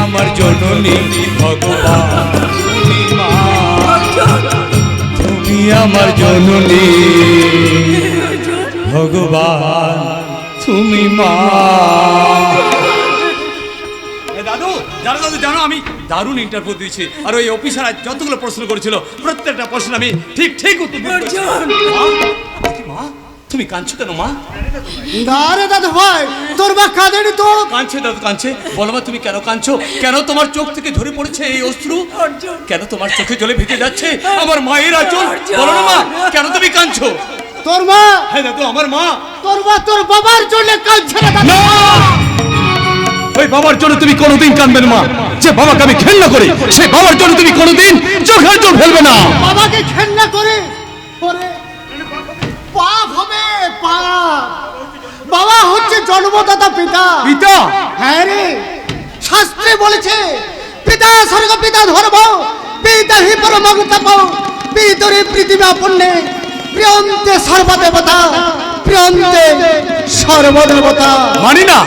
আমার জননী, ভগবান তুমি মা, তুমি আমার জননী, ভগবান তুমি মা। দাদু জানো দাদু জানো, আমি দারুণ ইন্টারভিউ দিয়েছি, আর ওই অফিসার যতগুলো প্রশ্ন করেছিল প্রত্যেকটা প্রশ্ন আমি ঠিক ঠিক উত্তর দিয়েছি। মা, তুমি কাঁদছো কেন মা? না রে দাদু ভাই, তোর মা কাঁদেনি তো। কাঁদছে দাদু, কাঁদছে। বলো মা, তুমি কেন কাঁদছো? কেন তোমার চোখ থেকে ঝরে পড়েছে এই অশ্রু? কেন তোমার চোখে জলে ভিজে যাচ্ছে আমার মায়ের আঁচল? বলো না মা, কেন তুমি কাঁদছো? তোর মা, হ্যাঁ দাদু, আমার মা। তোর মা তোর বাবার জন্য কাঁদছে না দাদু। ওই বাবার জন্য তুমি কোনোদিন কাঁদবে না মা। যে বাবাকে আমি ঘেন্না করি, সেই বাবার জন্য তুমি কোনোদিন চোখের জল ফেলবে না। বাবাকে ঘেন্না করে ওরে পাপ হবে, পাপ। বাবা হচ্ছে জন্মদাতা পিতা। পিতা? হ্যাঁ রে, শাস্ত্রে বলেছে পিতা স্বর্গ পিতা ধর্ম পিতা হি পরম তপ পিতরে পৃথিবী আপন্নে প্রিয়ন্তে সর্বদেবতা প্রিয়ন্তে সর্বদেবতা। মানি না,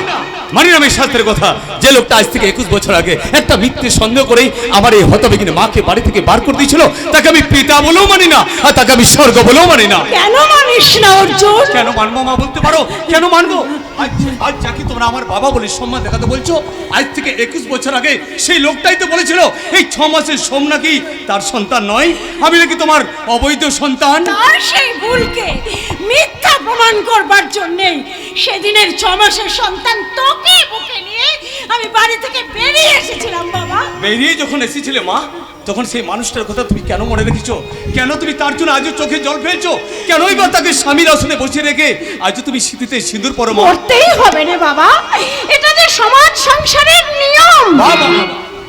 মানি না আমি শাস্ত্রের কথা। যে লোকটা আজ থেকে 21 বছর আগে একটা মিথ্যে সন্দেহ করে আমার এই হতবেগিনী মাকে বাড়ি থেকে বার করে দিয়েছিল, তাকে আমি পিতা বলেও মানি না, আর তাকে আমি স্বর্গ বলেও মানি না। কেন মানিস না অর্জুন? কেন মানবো মা, বলতে পারো? কেন মানবো? আজ যাকে তোমরা আমার বাবা বলে সম্মান দেখাতে বলছো, আজ থেকে 21 বছর আগে সেই লোকটাই তো বলেছিল এই 6 মাসের সোম নাকি তার সন্তান নয়, আমি নাকি তোমার অবৈধ সন্তান। তার সেই ভুলকে মিথ্যা প্রমাণ করবার জন্যই সেদিনের 6 মাসের সন্তান তোকে বুকে নিয়ে আমি বাড়ি থেকে বেরিয়ে এসেছিলাম বাবা। বেরিয়ে যখন এসেছিলে মা, তখন সেই মানুষটার কথা তুমি কেন মনে রেখেছো? কেন তুমি তার জন্য আজও চোখে জল ফেলছো? কেনই বা তাকে স্বামীর আসনে বসিয়ে রেখে আজও তুমি স্মৃতিতে সিঁদুর পরো মা? করতেই হবে রে বাবা, এটা যে সমাজ সংসারের নিয়ম। বাবা,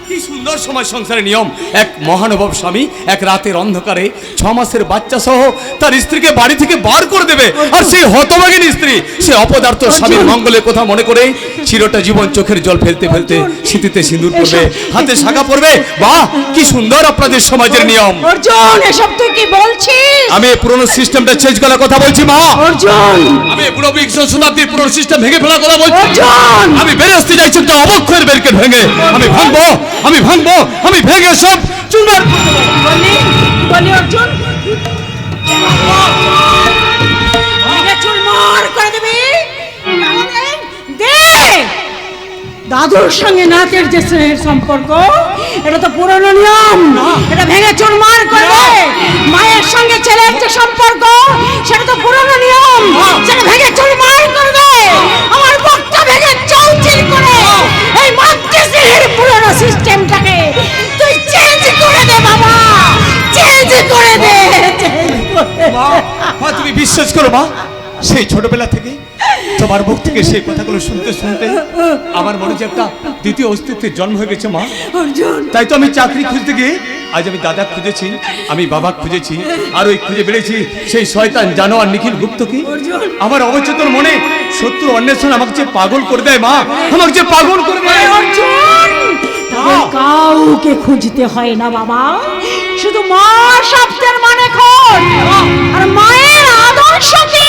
কি সুন্দর সমাজ সংসারের নিয়ম। এক মহানুভব স্বামী এক রাতের অন্ধকারে 6 মাসের বাচ্চা সহ তার স্ত্রীকে বাড়ি থেকে বার করে দেবে, আর সেই হতভাগিনী স্ত্রী সে অপদার্থ স্বামীর মঙ্গলের কথা মনে করে চিরটা জীবন চোখের জল ফেলতে ফেলতে স্মৃতিতে সিঁদুর পরবে, হাতে শাখা পরবে। বাহ, কি সুন্দর আপনাদের সমাজের নিয়ম। অর্জুন, এসব তুই কি বলছিস? আমি এই পুরনো সিস্টেমটা চেঞ্জ করার কথা বলছি মা। অর্জুন, আমি পুরো 20 শতাব্দীর পুরনো সিস্টেম ভেঙে ফেলার কথা বলছি। অর্জুন! আমি বেরে আসতে চাইছি একটা অবক্ষয়ের ব্যারিকেড ভেঙে। আমি ভাঙবো, আমি ভাঙবো, আমি ভেঙে সব চুরমার করে দেবো। বলি অর্জুন, ভেঙে চুরমার করে দিবি? তাহলে দে। দাদুর সঙ্গে নাচের যে স্নেহের সম্পর্ক, এটা তো পুরনো নিয়ম, এটা ভেঙে চুরমার করবে। মায়ের সঙ্গে ছেলের যে সম্পর্ক, সেটা তো পুরনো নিয়ম, সেটা ভেঙে চুরমার করবে। আমার বক্তা ভেঙে চৌচির করে এই মাতৃস্নেহের পুরনো সিস্টেমটাকে তুই চেঞ্জ করে দে বাবা, চেঞ্জ করে দে। মা, তুমি বিশ্বাস করো মা, সেই ছোটবেলা থেকে তোমার মুখ থেকে সেই কথাগুলো শুনতে শুনতে আমার মনে যে একটা দ্বিতীয় অস্তিত্বের জন্ম হয়ে গেছে মা। অর্জুন, তাই তো আমি চাকরি খুঁজতে গিয়ে আজ আমি দাদা খুঁজেছি, আমি বাবা খুঁজেছি, আর ওই খুঁজে বেড়েছি সেই শয়তান জানোয়ার নিখিল গুপ্তকে। আমার অবচেতন মনে শত্রু অন্বেষণ আমাকে যে পাগল করে দেয় মা, আমাকে যে পাগল করে দেয়। অর্জুন, তবে কাউকে খুঁজতে হয় না বাবা, শুধু মা শব্দের মানে খোঁজ, আর মায়ের আদর্শকে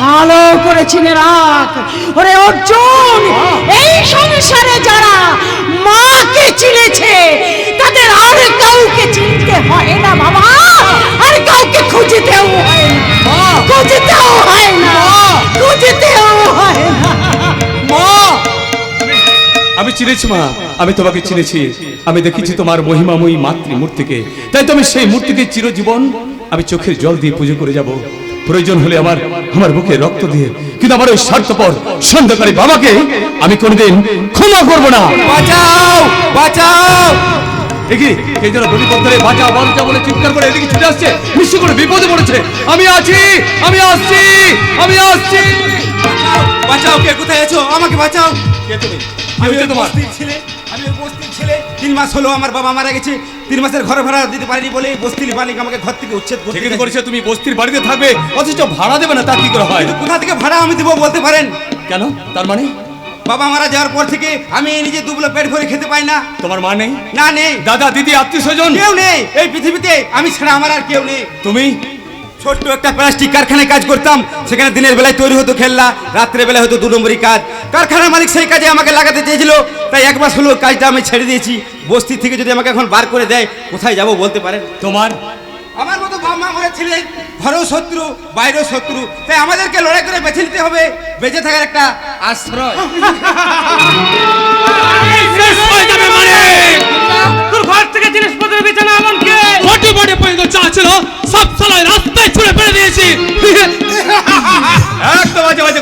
ভালো করে চিনে রাখ। ওরে অর্জুন, এই সংসারে যারা মাকে চিনেছে তাদের আর কাউকে চিনতে হয় না বাবা, আর কাউকে খুঁজতেও হয় না, খুঁজতেও হয় না, খুঁজতেও হয় না। মা, আমি চিনেছি মা, আমি তোমাকে চিনেছি, আমি দেখেছি তোমার মহিমাময়ী মাতৃমূর্তিকে, তাই তো আমি সেই মূর্তিকে চিরজীবন আমি চোখের জল দিয়ে পুজো করে যাব, প্রয়োজন হলে আমার বুকে রক্ত দিয়ে, কিন্তু আমার ওই স্বার্থপর সন্দেহকারী বাবাকে আমি কোনোদিন ক্ষমা করব না। বাঁচাও, বাঁচাও! দেখি এই জন্য দড়ি পথে বাঁচাও বাঁচাও বলে চিৎকার করে এদিকে ছুটে আসছে, নিশ্চয় করে বিপদে পড়েছে। আমি আছি, আমি আসছি, আমি আসছি। বাঁচাও! কে কোথায় আছো? আমাকে বাঁচাও। কে তুমি? আমি ওই বস্তির ছেলে, আমি ওই বস্তির ছেলে। 3 মাস হলো আমার বাবা মারা গেছে, 3 মাসের ঘর ভাড়া দিতে পারিনি বলে বস্তির মালিক আমাকে ঘর থেকে উচ্ছেদ করতে ঠিক চাইছে। করেছে, তুমি বস্তির বাড়িতে থাকবে অথচ ভাড়া দেবে না, তা কি করে হয়? কিন্তু কোথা থেকে ভাড়া আমি দেবো বলতে পারেন? কেন? তার মানে বাবা মারা যাওয়ার পর থেকে আমি নিজে দুবেলা পেট ভরে খেতে পাই না। তোমার মা নেই? না, নেই। দাদা দিদি আত্মীয় স্বজন কেউ নেই এই পৃথিবীতে, আমি ছাড়া আমার আর কেউ নেই। তুমি ছোট্ট একটা প্লাস্টিক কারখানায় কাজ করতাম, সেখানে দিনের বেলায় তৈরি হতো খেলনা, রাত্রে বেলায় হতো 2 নম্বরই কাজ। কারখানার মালিক সেই কাজে আমাকে লাগাতে চেয়েছিল, তাই 1 মাস হলো কাজটা আমি ছেড়ে দিয়েছি। বস্তি থেকে যদি আমাকে এখন বার করে দেয়, কোথায় যাব বলতে পারেন? তোমার আমার মতো বাবা মা মরে ছিলেন, ঘরেও শত্রু বাইরেও শত্রু, তাই আমাদেরকে লড়াই করে বেছে নিতে হবে বেঁচে থাকার একটা আশ্রয়। তোর ঘর থেকে জিনিসপত্র বিছানা এমনকি বটে বটে পর্যন্ত চা ছিল সব সালাই রাস্তায় ছুঁড়ে ফেলে দিয়েছি।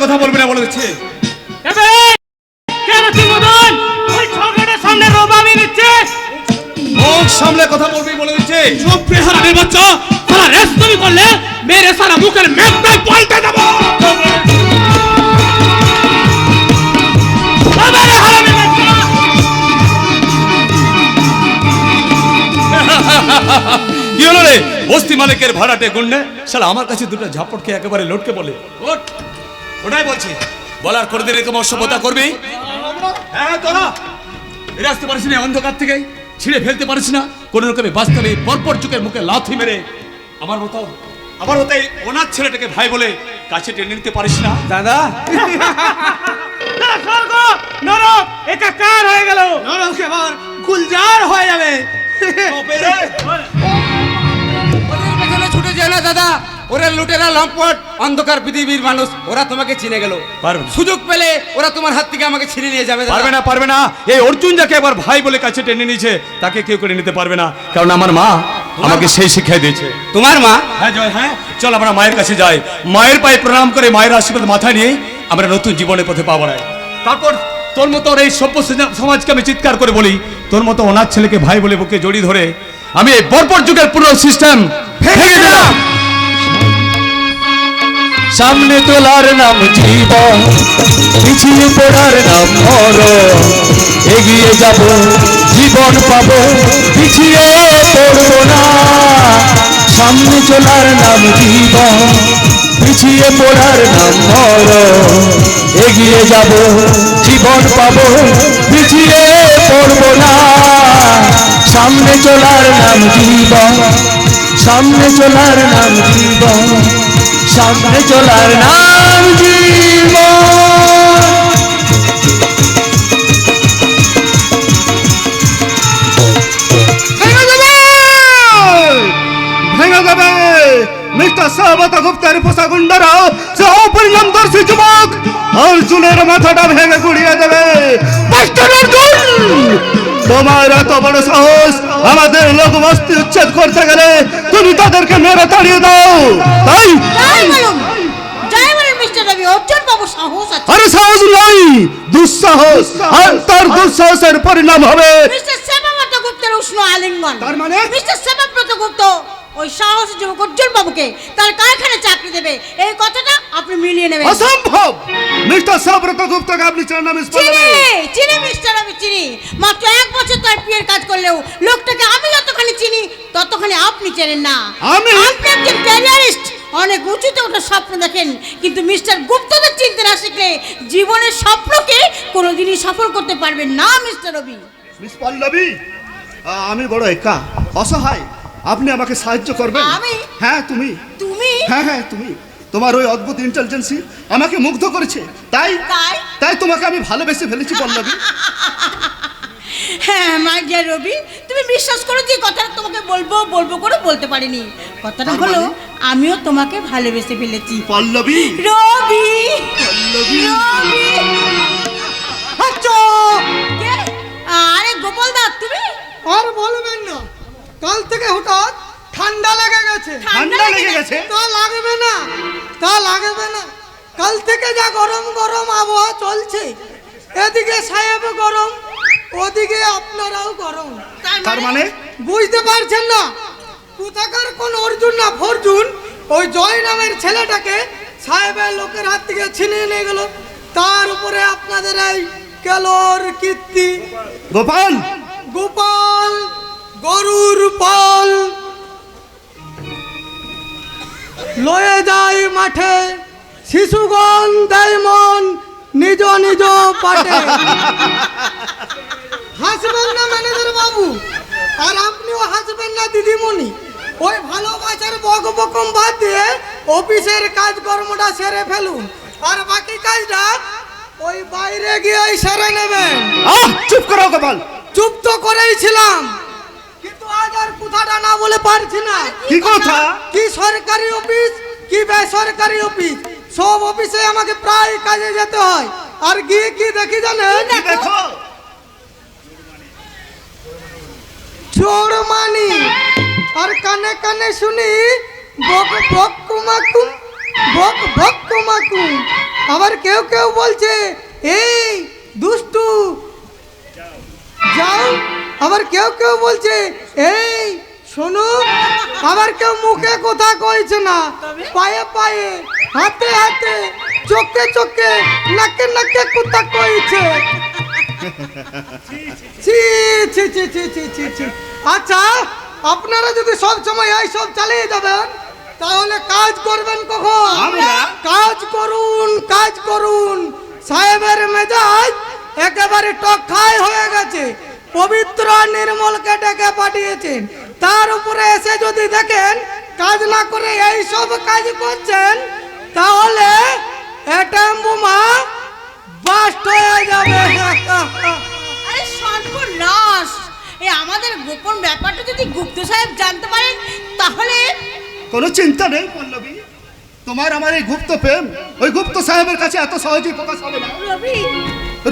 কথা বলবি না বলে দিচ্ছে। কেন তুই মদন ওই ঝগড়াটার সামনে রোবামি নিচ্ছে? মুখ সামলে কথা বলবি বলে দিচ্ছে। সব বেহারামের বাচ্চা সারা রেস তুমি করলে মেরে সারা মুখের মেঘটাই পাল্টে দেবো। কি হলো রে? বস্তি মালিকের ভাড়াটে গুন্ডে শালা আমার কাছে দুটো ঝাপট খেয়ে একেবারে লটকে বলে ওঠ। ওটাই বলছি, বলার করে দিন এরকম অসভ্যতা করবি? হ্যাঁ তোরা এরা আসতে পারিস না অন্ধকার থেকে, ছিঁড়ে ফেলতে পারিস না কোন রকমে বাস্তবে পরপর চোখের মুখে লাথি মেরে আমার মতো এই ওনার ছেলেটাকে ভাই বলে কাছে টেনে নিতে পারিস না? দাদা স্বর্গ নরক একাকার হয়ে গেল। নরক এবার গুলজার হয়ে যাবে। ওদের পেছনে ছুটে যায় না দাদা, ওরা লুটেরা লম্পট অন্ধকার পৃথিবীর মানুষ, ওরা তোমাকে চিনে গেল। পারবে না। সুযোগ পেলে ওরা তোমার হাত থেকে আমাকে ছিনিয়ে নিয়ে যাবে। পারবে না, পারবে না। এই অর্জুন যাকে একবার ভাই বলে কাছে টেনে নিয়েছে তাকে কেউ করে নিতে পারবে না, কারণ আমার মা আমাকে সেই শিক্ষাই দিয়েছে। তোমার মা? হ্যাঁ জয়, হ্যাঁ চল আমরা মায়ের কাছে যাই, মায়ের পায়ে প্রণাম করে মায়ের আশীর্বাদ মাথায় নিয়ে আমরা নতুন জীবনের পথে পা বাড়াই। তারপর তোর মতো এই সভ্য সমাজকে আমি চিৎকার করে বলি, তোর মতো অনাথ ছেলেকে ভাই বলে বুকে জড়িয়ে ধরে আমি এই বর্বর যুগের পুরো সিস্টেম ভেঙে দিলাম। সামনে তোলার নাম জীবন, পিছিয়ে পড়ার নাম মরণ। এগিয়ে যাব জীবন পাবো, পিছিয়ে পড়বো না। সামনে চলার নাম জীবন, পিছিয়ে পড়ার নাম মরণ। এগিয়ে যাব জীবন পাবো, পিছিয়ে পড়বো না। সামনে চলার নাম জীবন, সামনে চলার নাম জীবন, সামনে চলার নাম জীবন। ভেঙে যাবে মিস্টার সাহাবাত গুপ্তের পোষা গুন্ডারা, যে অপরিণামদর্শী যুবক অর্জুনের মাথাটা ভেঙে গুড়িয়ে দেবে। মাস্টার অর্জুন, তোমার এত বড় সাহস, আমাদের লোক মস্তি উচ্ছেদ করতে গেলে তুমি তাদেরকে মেরে তাড়িয়ে দাও। তাই জয় বলুন মিস্টার রবি, অর্জুন বাবু সাহস আছে। আরে সাহস নয়, দুঃসাহস, আর তার দুঃসাহসের পরিণাম হবে মিস্টার সেবাব্রত গুপ্তের উষ্ণ আলিঙ্গন। তার মানে? মিস্টার সেবাব্রত গুপ্ত ওই সাহসী যুবক অর্জুন বাবুকে তার কারখানায় চাকরি দেবে, এই কথাটা আপনি মিলিয়ে নেবেন। অসম্ভব। মিস্টার সাব্রত গুপ্তকে আপনি চেনেন না? চিনি মিস্টার রবি, চিনি। মাত্র 1 বছর তার বিয়ের কাজ করলেও লোকটাকে আমি যতখানি চিনি ততখানি আপনি চেনেন না। আপনি একজন ক্যারিয়ারিস্ট, অনেক উঁচুতে ওঠার স্বপ্ন দেখেন, কিন্তু মিস্টার গুপ্তদের চিনতে না শিখলে জীবনের স্বপ্নকে কোনোদিনই সফল করতে পারবেন না মিস্টার রবি। মিস পল্লবী, আমি বড় একা, অসহায়, আপনি আমাকে সাহায্য করবেন? আমি? হ্যাঁ তুমি। তুমি? হ্যাঁ তুমি। তোমার ওই অদ্ভুত ইন্টেলিজেন্সি আমাকে মুগ্ধ করেছে, তাই তাই তোমাকে আমি ভালোবেসে ফেলেছি পল্লবী। হ্যাঁ মাই ডিয়ার রবি, তুমি বিশ্বাস করো যে কথাটা তোমাকে বলবো করে বলতে পারিনি। কথাটা হলো আমিও তোমাকে ভালোবেসে ফেলেছি পল্লবী। রবি, পল্লবী। কে? আরে গোপাল দা, তুমি? আর বলবেন না, কাল থেকে হঠাৎ ঠান্ডা লেগে গেছে। ঠান্ডা লেগে গেছে? তা লাগবে না, তা লাগবে না। কাল থেকে যা গরম গরম আবহাওয়া চলছে, এদিকে সাহেব গরম, ওদিকে আপনারাও গরম। তার মানে? বুঝতে পারছেন না? কোথাকার কোন অর্জুন না ফরজুন ওই জয় নামের ছেলেটাকে সাহেবের লোকের হাত থেকে ছিনিয়ে নিয়ে গেল, তার উপরে আপনাদের এই কেলোর কীর্তি। গোপাল, গোপাল গরুর পাল লয়ে যায় মাঠে, শিশুগণ দেয় মন নিজ নিজ পাটে। হাসবেন না ম্যানেজার বাবু, আর আপনিও হাসবেন না দিদিমণি। ওই ভালোবাসার বকবকম বাদ দিয়ে অফিসের কাজকর্মটা সেরে ফেলুন, আর বাকি কাজটা ওই বাইরে গিয়ে সেরে নেবেন। চুপ করো গোপাল। চুপ তো করেই ছিলাম, কিন্তু আজ আর কথাটা না বলে পারছি না। কি কথা? কি সরকারি অফিস কি বেসরকারি অফিস, সব অফিসে আমাকে প্রায় কাজে যেতে হয়। আর গিয়ে কি দেখি জানেন? দেখো, চোর মানি, আর কানে কানে শুনি বক বক কুমাকুম, বক বক কুমাকুম। আবার কেউ কেউ বলছে এই দুষ্টু যাও, আবার কেউ কেউ বলছে এই শোনো, আবার কেউ মুখে কথা কইছে না, পায়ে পায়ে, হাতে হাতে, চোখে চোখে, নাকে নাকে কথা কইছে। ছি ছি ছি ছি ছি ছি ছি। আচ্ছা, আপনারা যদি সব সময় এই সব চালিয়ে যাবেন তাহলে কাজ করবেন কখন? কাজ করুন, কাজ করুন। সাহেবের মেজাজ একেবারে টকখাই হয়ে গেছে। পবিত্র নির্মলকে ডেকে পাঠিয়েছেন, তার উপরে এসে যদি দেখেন কাজ না করে এই সব কাজ করছেন তাহলে অ্যাটম বোমা বাস্ট হয়ে যাবে। আরে সর্বনাশ! এই আমাদের গোপন ব্যাপারটা যদি গুপ্ত সাহেব জানতে পারেন তাহলে? কোনো চিন্তা নেই পল্লবী, তোমার আমার এই গুপ্ত প্রেম ওই গুপ্ত সাহেবের কাছে এত সহজেই প্রকাশ হবে না। রবি,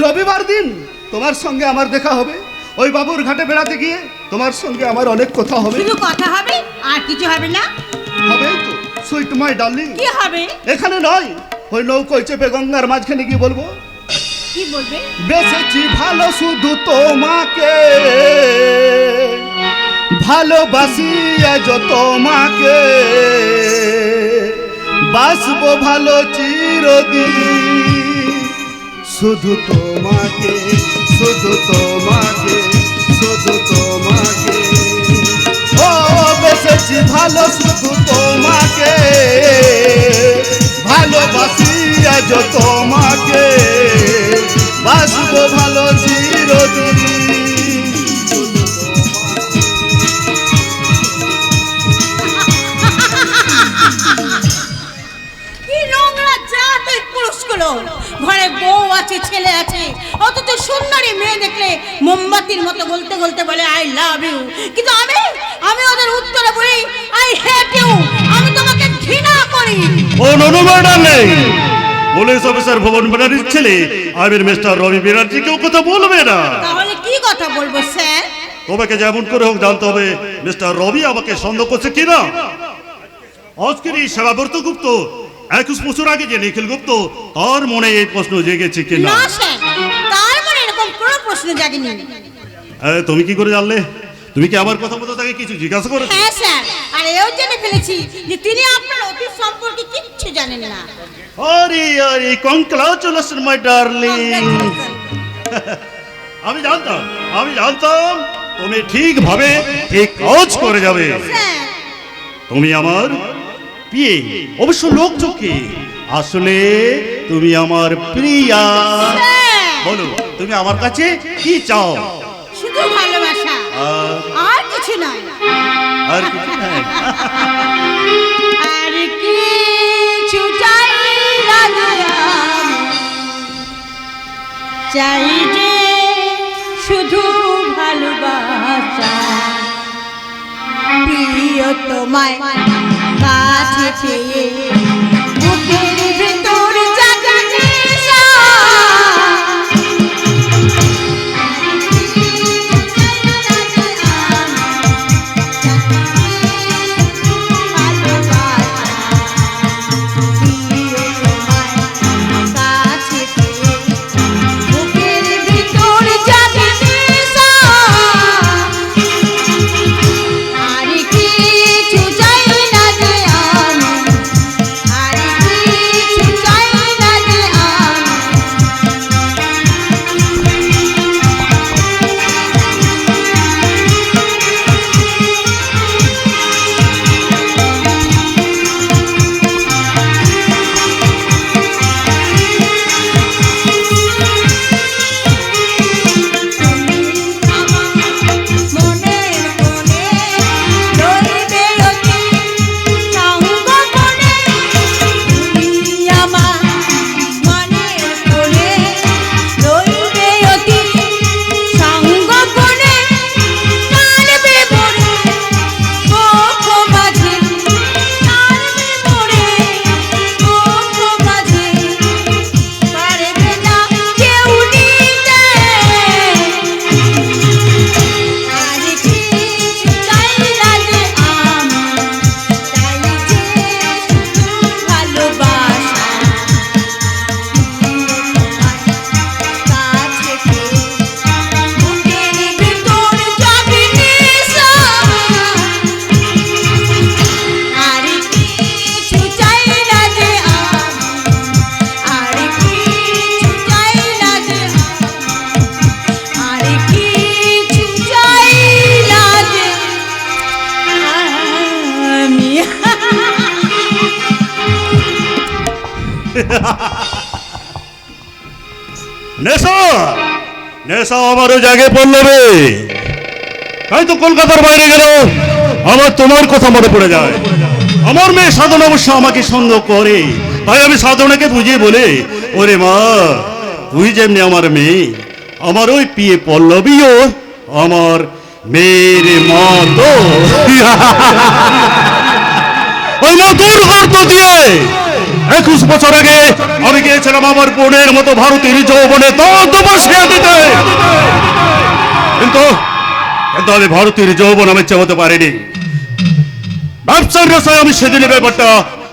রবিবার দিন তোমার সঙ্গে আমার দেখা হবে, ওই বাবুর ঘাটে বেড়াতে গিয়ে তোমার সঙ্গে আমার অনেক কথা হবে। শুধু কথা হবে আর কিছু হবে না? হবে তো সুইট মাই ডার্লিং। কি হবে? এখানে নয়, ওই নৌকোয় চেপে গঙ্গার মাঝখানে গিয়ে বলবো, কি বলবে? বেঁচেছি ভালো শুধু তোমাকে, ভালোবাসি আজ তোমাকে, বাসবো ভালো চিরদিন শুধু তোমাকে, শুধু তোমাকে, শুধু তোমাকে। ও বেঁচেছি ভালো শুধু তোমাকে, ভালোবাসি আজ তোমাকে, বাসবো ভালো চিরদিন। কি নোংরা জাত এই পুরুষগুলো! ঘরে বউ আছে, ছেলে আছে, অথচ সুন্দরী মেয়ে দেখলে মোমবাতির মতো গলতে গলতে বলে আই লাভ ইউ, কিন্তু আমি ওদের উত্তরে বলি আই হেট ইউ, আমি তোমাকে ঘৃণা করি। ও নো ম্যাডাম নেই, পুলিশ অফিসার ভুবন ব্যানার্জির ছেলে আমির মিস্টার রবি ব্যানার্জি কেউ কথা বলবে না। তাহলে কি কথা বলবো স্যার? তোমাকে যেমন করে হোক জানতে হবে মিস্টার রবি আমাকে সন্দেহ করছে কিনা। আজকের এই সেবাব্রত গুপ্ত 21 বছর আগে যে নিখিল গুপ্ত, তার মনে এই প্রশ্ন জেগেছে কিনা? না স্যার, তার মনে এরকম কোনো প্রশ্ন জাগেনি। তুমি কি করে জানলে? তুমি কি আমার কথা মতো তাকে কিছু জিজ্ঞাসা করেছো? হ্যাঁ স্যার, আর এও জেনে ফেলেছি যে তিনি আপনার অতীত সম্পর্কে কিচ্ছু জানেন না। আরে আরে কংগ্রাচুলেশন মাই ডার্লিং। আমি জানতাম তুমি ঠিকভাবে ঠিক কাজ করে যাবে। স্যার, তুমি আমার প্রিয়, অবশ্য লোক চোখে আসলে তুমি আমার প্রিয়া। বলো তুমি আমার কাছে কি চাও? শুধু ভালোবাসা, আর কিছু নয়। আর কিছু নাই? আর কিছু চাই না আমি, চাই যে শুধু ভালোবাসা। প্রিয় তোমায় কাছে পেয়ে বুকের ভেতর জাগে নেশা। নেশা নেশা আমারও জাগে পড়লো রে। তাই তো কলকাতার বাইরে গেল আমার তোমার কথা মনে পড়ে যায়। আমার মেয়ে সাধনা অবশ্য আমাকে সন্দেহ করে, তাই আমি সাধনাকে বুঝিয়ে বলে, ওরে মা তুই যেমনি আমার মেয়ে, আমার ওই পিয়ে পল্লবীও আমার মেয়ের মতো। ওই মধুর গর্ত দিয়ে 21 বছর আগে আমি গিয়েছিলাম আমার বোনের মতো ভারতের যৌবনে বসিয়ে দিতে, কিন্তু আমি ভারতের যৌবন আমি চাওয়াতে পারিনি। ব্যবসার রসায় আমি সেদিনের ব্যাপারটা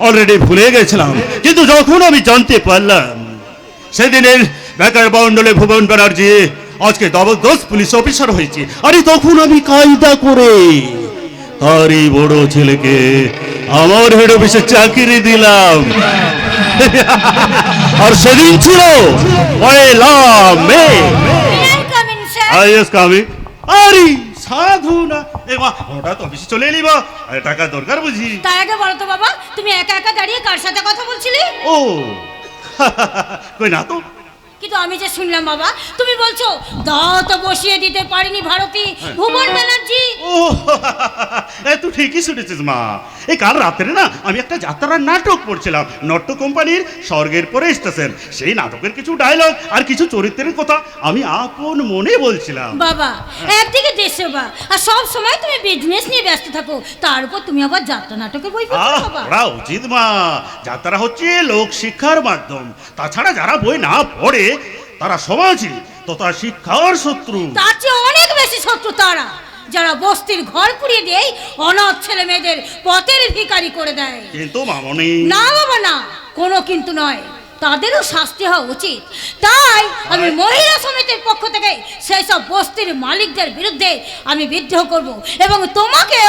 অলরেডি ভুলে গেছিলাম, কিন্তু যখন আমি জানতে পারলাম সেদিনের বেকার মণ্ডলে ভুবন ব্যানার্জি আজকে জবরদস্ত পুলিশ অফিসার হয়েছে, আরে তখন আমি কায়দা করে তারই বড় ছেলেকে আমার হেড অফিসে চাকরি দিলাম। আর সেদিন ছিল পয়লা মে। আরে সাধু না এ মা, হঠাৎ অফিসে চলে এলি বা, আরে টাকা দরকার বুঝি। তার আগে বলো তো বাবা, তুমি একা একা দাঁড়িয়ে কার সাথে কথা বলছিলে? ও কই না তো। কিন্তু আমি যে শুনলাম বাবা, তুমি বলছো দাঁত বসিয়ে দিতে পারিনি ভারতী ভুবন ব্যানার্জি। ও তুই ঠিকই শুনেছিস মা। এই কাল রাত্রে না আমি একটা যাত্রার নাটক পড়ছিলাম, নট্য কোম্পানির স্বর্গের পরে স্টেশন। সেই নাটকের কিছু ডায়লগ আর কিছু চরিত্রের কথা আমি আপন মনে বলছিলাম। বাবা একদিকে দেশ সেবা আর সব সময় তুমি বিজনেস নিয়ে ব্যস্ত থাকো, তার উপর তুমি আবার যাত্রা নাটকের বই পড়ছো বাবা। পড়া উচিত মা, যাত্রা হচ্ছে লোক শিক্ষার মাধ্যম। তাছাড়া যারা বই না পড়ে তারা সমাজে তথা শিক্ষার শত্রু। তার চেয়ে অনেক বেশি শত্রু তারা যারা বস্তির ঘর পুড়িয়ে দেয়, অনাথ ছেলে মেয়েদের পথের ভিখারি করে দেয়। কিন্তু মামনি না বাবা না, কোনো কিন্তু নয়, তাদেরও শাস্তি হওয়া উচিত। তাই আমি মহিলা সমিতির পক্ষ থেকে সেই সব বস্তির মালিকদের বিরুদ্ধে আমি বিদ্রোহ করব এবং তোমাকে